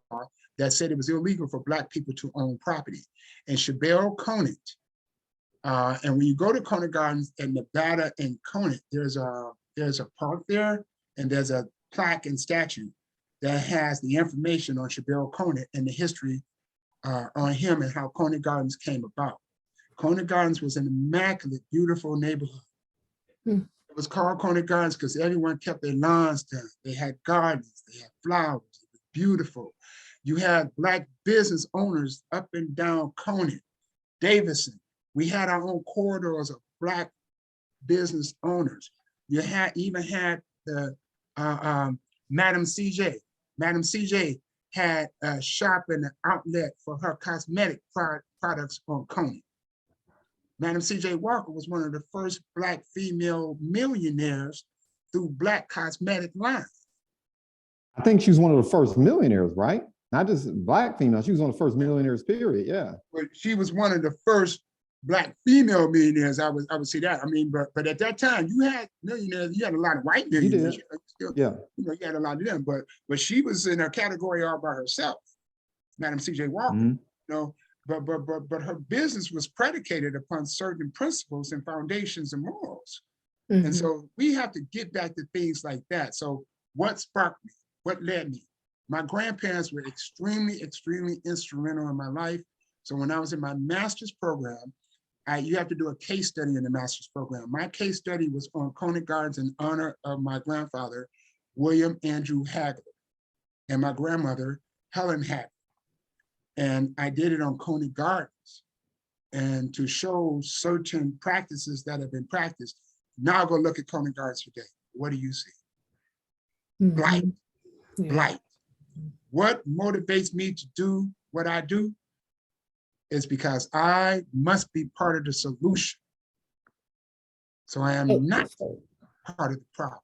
that said it was illegal for Black people to own property. And Chabelle Conant, and when you go to Conant Gardens in Nevada and Conant, there's a park there, and there's a plaque and statue that has the information on Chabelle Conant and the history on him and how Conant Gardens came about. Conant Gardens was an immaculate, beautiful neighborhood. Hmm. It was called Conant Gardens because everyone kept their lawns done. They had gardens, they had flowers, it was beautiful. You had Black business owners up and down Conant, Davison. We had our own corridors of Black business owners. You even had the Madam CJ. Madam CJ had a shop and an outlet for her cosmetic products on Conant. Madam C.J. Walker was one of the first Black female millionaires through Black cosmetic lines. I think she was one of the first millionaires, right? Not just Black female. She was one of the first millionaires, period. Yeah. But she was one of the first Black female millionaires. I would say that. I mean, but at that time, you had millionaires. You had a lot of white millionaires. You did. Yeah. You had a lot of them. But she was in a category all by herself, Madam C.J. Walker. Mm-hmm. But her business was predicated upon certain principles and foundations and morals. Mm-hmm. And so we have to get back to things like that. So what sparked me? What led me? My grandparents were extremely, extremely instrumental in my life. So when I was in my master's program, you have to do a case study in the master's program. My case study was on Conant Gardens in honor of my grandfather, William Andrew Hagler, and my grandmother, Helen Hagler. And I did it on Conant Gardens and to show certain practices that have been practiced. Now I'll go look at Conant Gardens today. What do you see? Mm-hmm. Blight, blight. What motivates me to do what I do is because I must be part of the solution. So I am not part of the problem.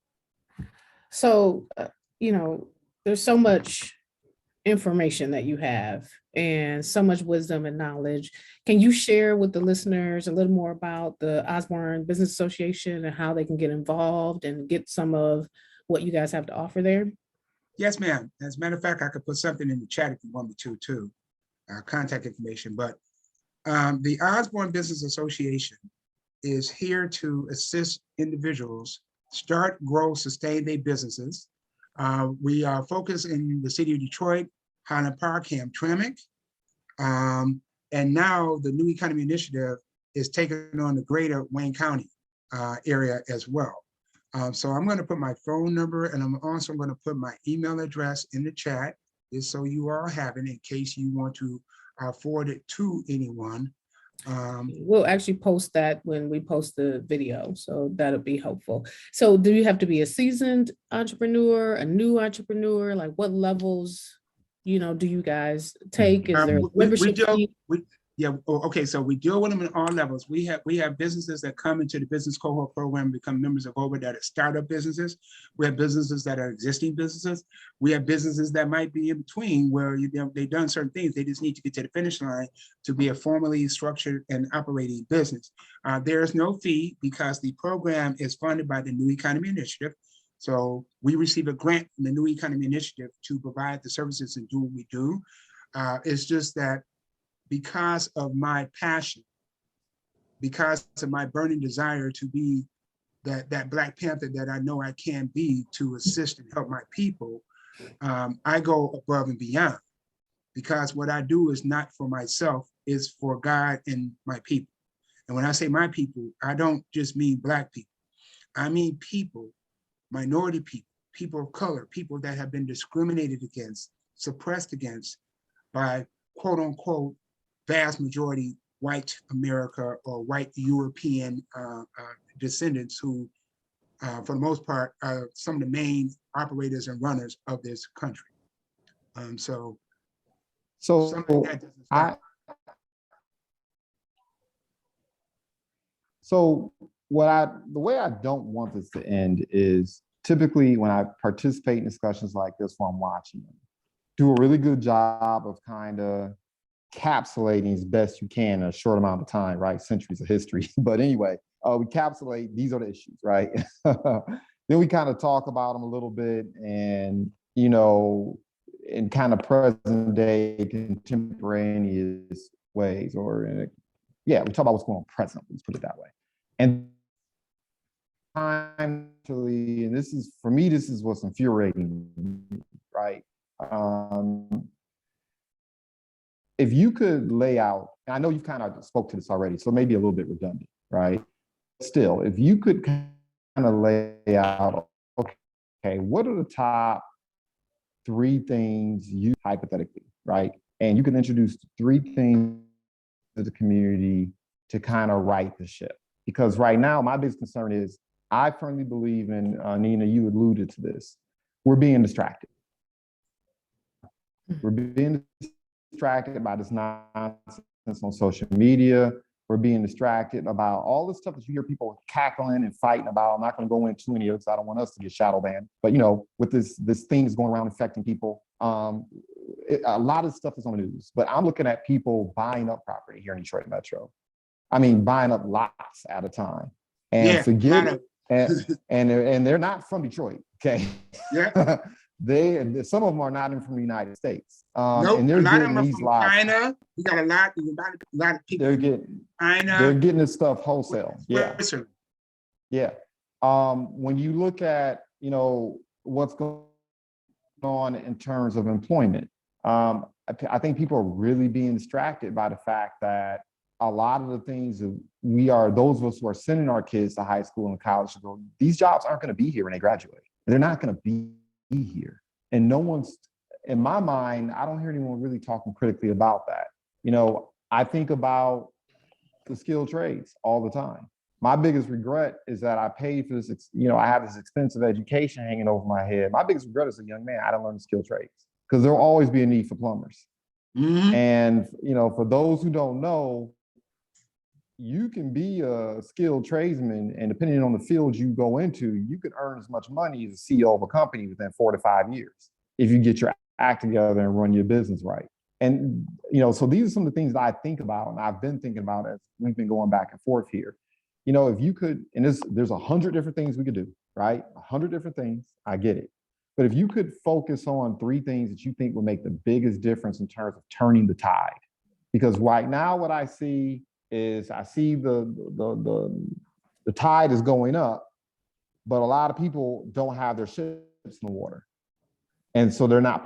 So, there's so much information that you have and so much wisdom and knowledge. Can you share with the listeners a little more about the Osborne Business Association and how they can get involved and get some of what you guys have to offer there? Yes, ma'am. As a matter of fact, I could put something in the chat if you want me to, too, contact information. But the Osborne Business Association is here to assist individuals start, grow, sustain their businesses. We are focused in the city of Detroit, Highland Park, Hamtramck. And now the New Economy Initiative is taking on the greater Wayne County area as well. So I'm going to put my phone number and I'm also going to put my email address in the chat, just so you all have it in case you want to forward it to anyone. We'll actually post that when we post the video, so that'll be helpful. So do you have to be a seasoned entrepreneur, a new entrepreneur? Like what levels, do you guys take? Is there a membership fee? Okay, so we deal with them in all levels. We have businesses that come into the business cohort program, become members of OBA that are startup businesses. We have businesses that are existing businesses. We have businesses that might be in between where they've done certain things. They just need to get to the finish line to be a formally structured and operating business. There is no fee because the program is funded by the New Economy Initiative. So we receive a grant from the New Economy Initiative to provide the services and do what we do. It's just that because of my passion, because of my burning desire to be that Black Panther that I know I can be to assist and help my people, I go above and beyond, because what I do is not for myself, it's for God and my people. And when I say my people, I don't just mean Black people. I mean people, minority people, people of color, people that have been discriminated against, suppressed against by quote unquote vast majority white America or white European descendants who, for the most part, are some of the main operators and runners of this country. So something that doesn't stop. So the way I don't want this to end is typically when I participate in discussions like this while I'm watching them, do a really good job of kind of encapsulating as best you can in a short amount of time, right? Centuries of history. But anyway, we encapsulate, these are the issues, right? Then we kind of talk about them a little bit and, you know, in kind of present day contemporaneous ways, or we talk about what's going on present, let's put it that way. And actually, and this is, for me, this is what's infuriating, right? If you could lay out, and I know you've kind of spoke to this already, so maybe a little bit redundant, right? Still, if you could kind of lay out, okay, what are the top 3 things you hypothetically, right? And you can introduce 3 things to the community to kind of right the ship. Because right now, my biggest concern is, I firmly believe in, Nina, you alluded to this, we're being distracted. We're being distracted by this nonsense on social media. We're being distracted about all the stuff that you hear people cackling and fighting about. I'm not going to go into any of it because I don't want us to get shadow banned. But you know, with this thing that's going around affecting people, a lot of stuff is on the news. But I'm looking at people buying up property here in Detroit Metro. I mean, buying up lots at a time, and and they're not from Detroit. Okay. Yeah. Some of them are not even from the United States. Nope, And they're a lot of getting them are these from lots. China. We got a lot of people. They're getting this stuff wholesale. Yeah. Yeah. When you look at, you know, what's going on in terms of employment, I think people are really being distracted by the fact that a lot of the things that those of us who are sending our kids to high school and college, these jobs aren't going to be here when they graduate. They're not going to be here. And no one's, in my mind, I don't hear anyone really talking critically about that. You know, I think about the skilled trades all the time. My biggest regret is that I paid for this, you know, I have this expensive education hanging over my head. My biggest regret as a young man, I didn't learn the skilled trades, because there'll always be a need for plumbers. Mm-hmm. And, you know, for those who don't know, you can be a skilled tradesman, and depending on the field you go into, you can earn as much money as a CEO of a company within 4 to 5 years if you get your act together and run your business right. And, you know, so these are some of the things that I think about, and I've been thinking about as we've been going back and forth here. You know, if you could, and there's 100 different things we could do, right? 100 different things, I get it. But if you could focus on 3 things that you think would make the biggest difference in terms of turning the tide, because right now what I see is the tide is going up, but a lot of people don't have their ships in the water. And so they're not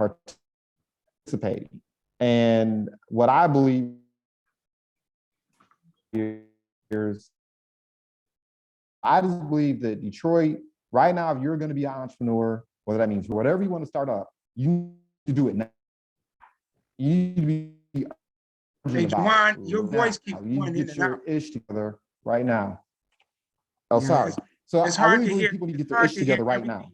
participating. And what I believe is, I just believe that Detroit, right now, if you're going to be an entrepreneur, whether that means whatever you want to start up, you need to do it now. You need to be. Hey, Juan, your voice keeps going in and out. Ish together right now. Oh, yeah, sorry. So it's I hard really to believe hear. people need to get their ish together right now.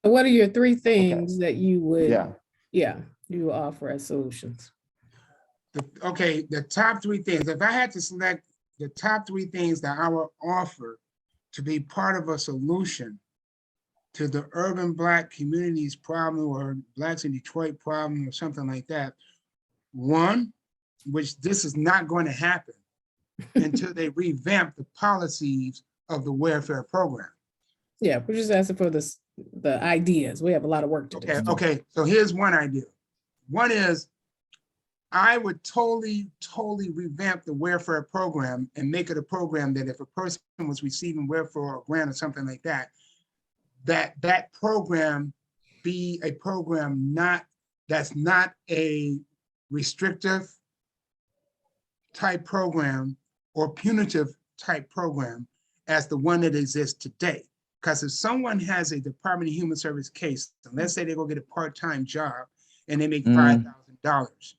What are your 3 things that you would, you offer as solutions? The top 3 things. If I had to select the top 3 things that I would offer to be part of a solution to the urban Black community's problem, or Blacks in Detroit problem, or something like that. 1, which this is not going to happen until they revamp the policies of the welfare program. Yeah, we're just asking for the ideas. We have a lot of work to do. Okay, so here's one idea. One is, I would totally revamp the welfare program and make it a program that if a person was receiving welfare or grant or something like that, that program be a program that's not a restrictive type program or punitive type program as the one that exists today. Because if someone has a Department of Human Service case, and let's say they go get a part-time job and they make $5,000,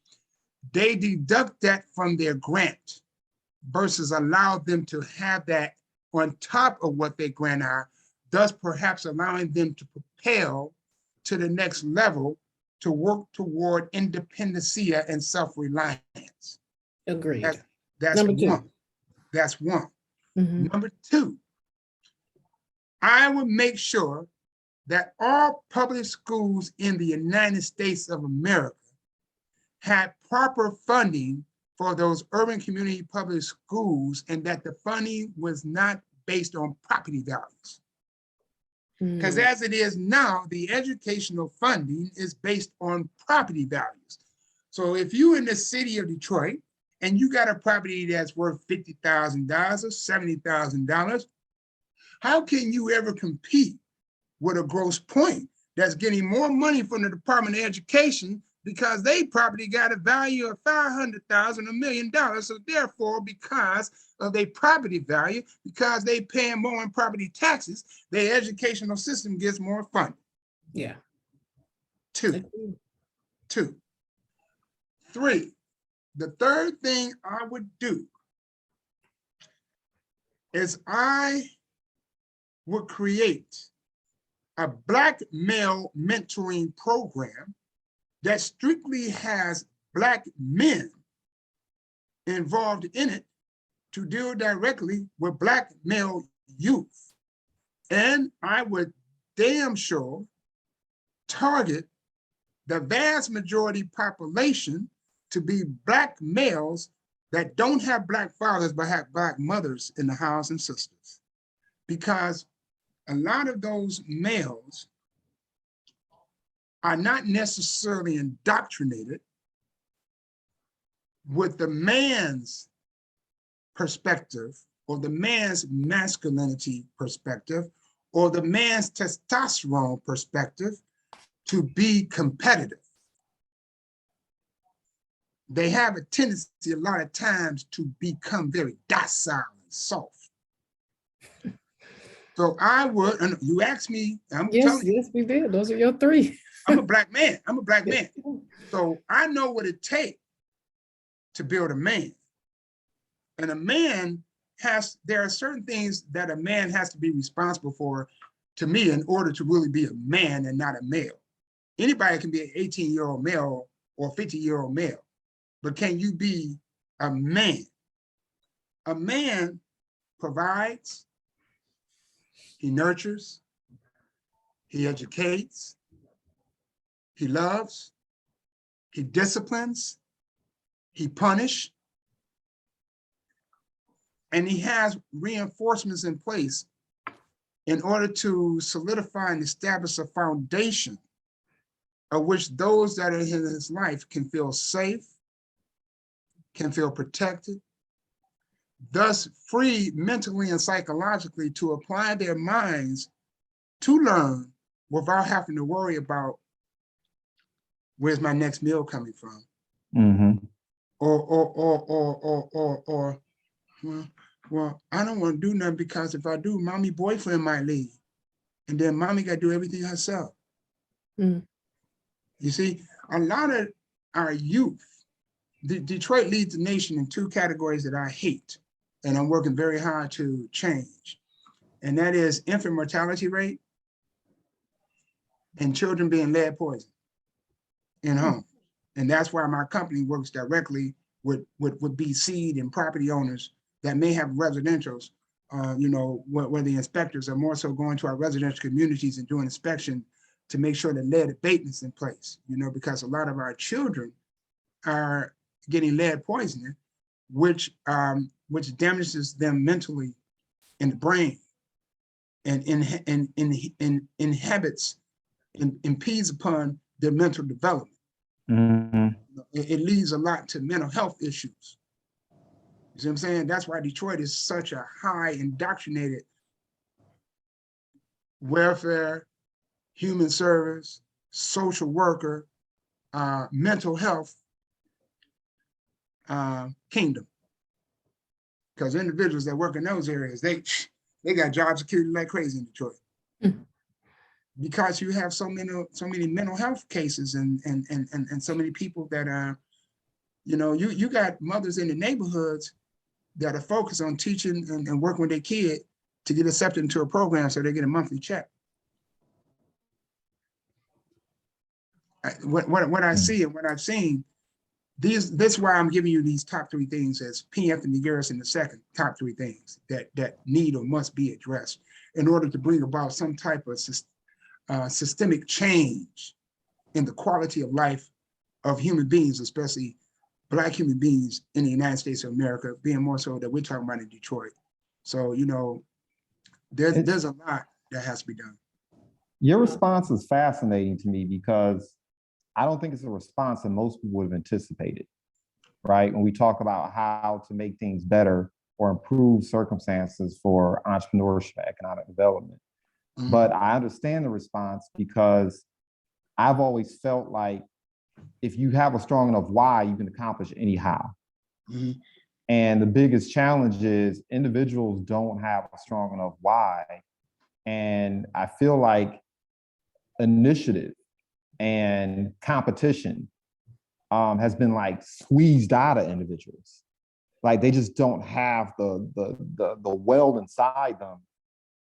they deduct that from their grant versus allow them to have that on top of what their grant are, thus perhaps allowing them to propel to the next level to work toward independency and self-reliance. Agreed. That's Number two. one. That's one. Mhm. Number two, I would make sure that all public schools in the United States of America had proper funding for those urban community public schools, and that the funding was not based on property values. Because as it is now, the educational funding is based on property values. So if you're in the city of Detroit and you got a property that's worth $50,000 or $70,000, how can you ever compete with a Grosse Pointe that's getting more money from the Department of Education because they property got a value of $500,000, $1 million. So therefore, because of their property value, because they paying more in property taxes, their educational system gets more funding. Yeah. Two. Three, the third thing I would do is I would create a Black male mentoring program that strictly has Black men involved in it to deal directly with Black male youth. And I would damn sure target the vast majority population to be Black males that don't have Black fathers but have Black mothers in the house and sisters. Because a lot of those males are not necessarily indoctrinated with the man's perspective or the man's masculinity perspective or the man's testosterone perspective to be competitive. They have a tendency a lot of times to become very docile and soft. So I would, and you asked me, I'm telling you. Yes, we did. Those are your three. I'm a Black man. I'm a Black man. So I know what it takes to build a man. And a man there are certain things that a man has to be responsible for, to me, in order to really be a man and not a male. Anybody can be an 18-year-old male or a 50-year-old male, but can you be a man? A man provides, he nurtures, he educates, he loves, he disciplines, he punishes, and he has reinforcements in place in order to solidify and establish a foundation of which those that are in his life can feel safe, can feel protected, thus free mentally and psychologically to apply their minds to learn without having to worry about where's my next meal coming from. Well, I don't want to do nothing because if I do, mommy boyfriend might leave. And then mommy got to do everything herself. You see, a lot of our youth, Detroit leads the nation in two categories that I hate, and I'm working very hard to change. And that is infant mortality rate and children being lead poisoned in home. And that's why my company works directly with BC and property owners that may have residentials, where the inspectors are more so going to our residential communities and doing inspection to make sure that lead abatement's in place, because a lot of our children are getting lead poisoning, which damages them mentally in the brain and inhibits and impedes upon their mental development. Mhm. It leads a lot to mental health issues. You see what I'm saying? That's why Detroit is such a high indoctrinated welfare, human service, social worker, mental health kingdom. Because individuals that work in those areas, they got job security like crazy in Detroit. Because you have so many mental health cases and so many people that are, you got mothers in the neighborhoods that are focused on teaching and working with their kid to get accepted into a program so they get a monthly check. What I see and what I've seen, that's why I'm giving you these top 3 things as P. Anthony Garrison II, top 3 things that need or must be addressed in order to bring about some type of systemic change in the quality of life of human beings, especially Black human beings in the United States of America, being more so that we're talking about in Detroit. So, there's a lot that has to be done. Your response is fascinating to me because I don't think it's a response that most people would have anticipated, right? When we talk about how to make things better or improve circumstances for entrepreneurship, economic development. Mhm. But I understand the response because I've always felt like if you have a strong enough why, you can accomplish anyhow. Mhm. And the biggest challenge is individuals don't have a strong enough why. And I feel like initiative and competition has been like squeezed out of individuals. Like they just don't have the well inside them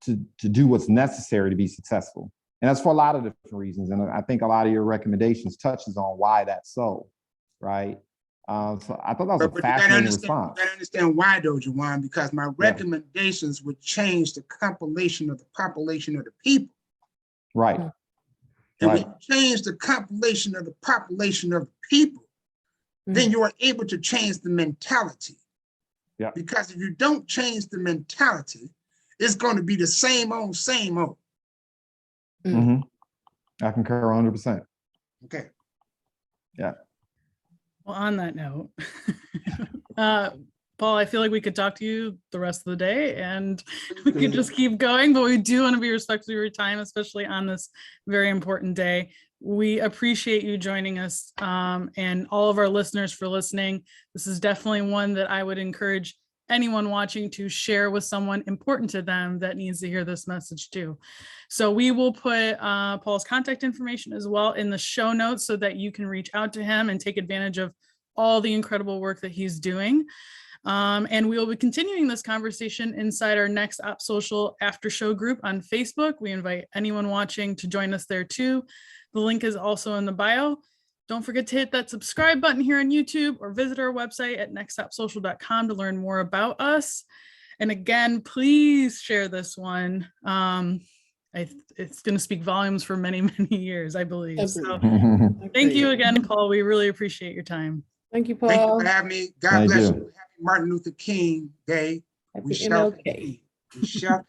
to do what's necessary to be successful. And that's for a lot of different reasons. And I think a lot of your recommendations touches on why that's so, right? So I thought that was a fascinating response. You gotta understand why though, Juwan, because my recommendations would change the compilation of the population of the people. Right. And when you change the compilation of the population of the people, then you are able to change the mentality. Yeah. Because if you don't change the mentality, it's going to be the same old, same old. Mm-hmm. I concur 100%. Okay. Yeah. Well, on that note, Paul, I feel like we could talk to you the rest of the day and we could just keep going, but we do want to be respectful of your time, especially on this very important day. We appreciate you joining us and all of our listeners for listening. This is definitely one that I would encourage anyone watching to share with someone important to them that needs to hear this message too. So we will put Paul's contact information as well in the show notes so that you can reach out to him and take advantage of all the incredible work that he's doing. And we will be continuing this conversation inside our NextOppSocial after show group on Facebook. We invite anyone watching to join us there too. The link is also in the bio. Don't forget to hit that subscribe button here on YouTube or visit our website at nextoppsocial.com to learn more about us. And again, please share this one. It's going to speak volumes for many, many years, I believe. So thank you again, Paul. We really appreciate your time. Thank you, Paul. Thank you for having me. God bless you. Happy Martin Luther King Day. Happy MLK. We shall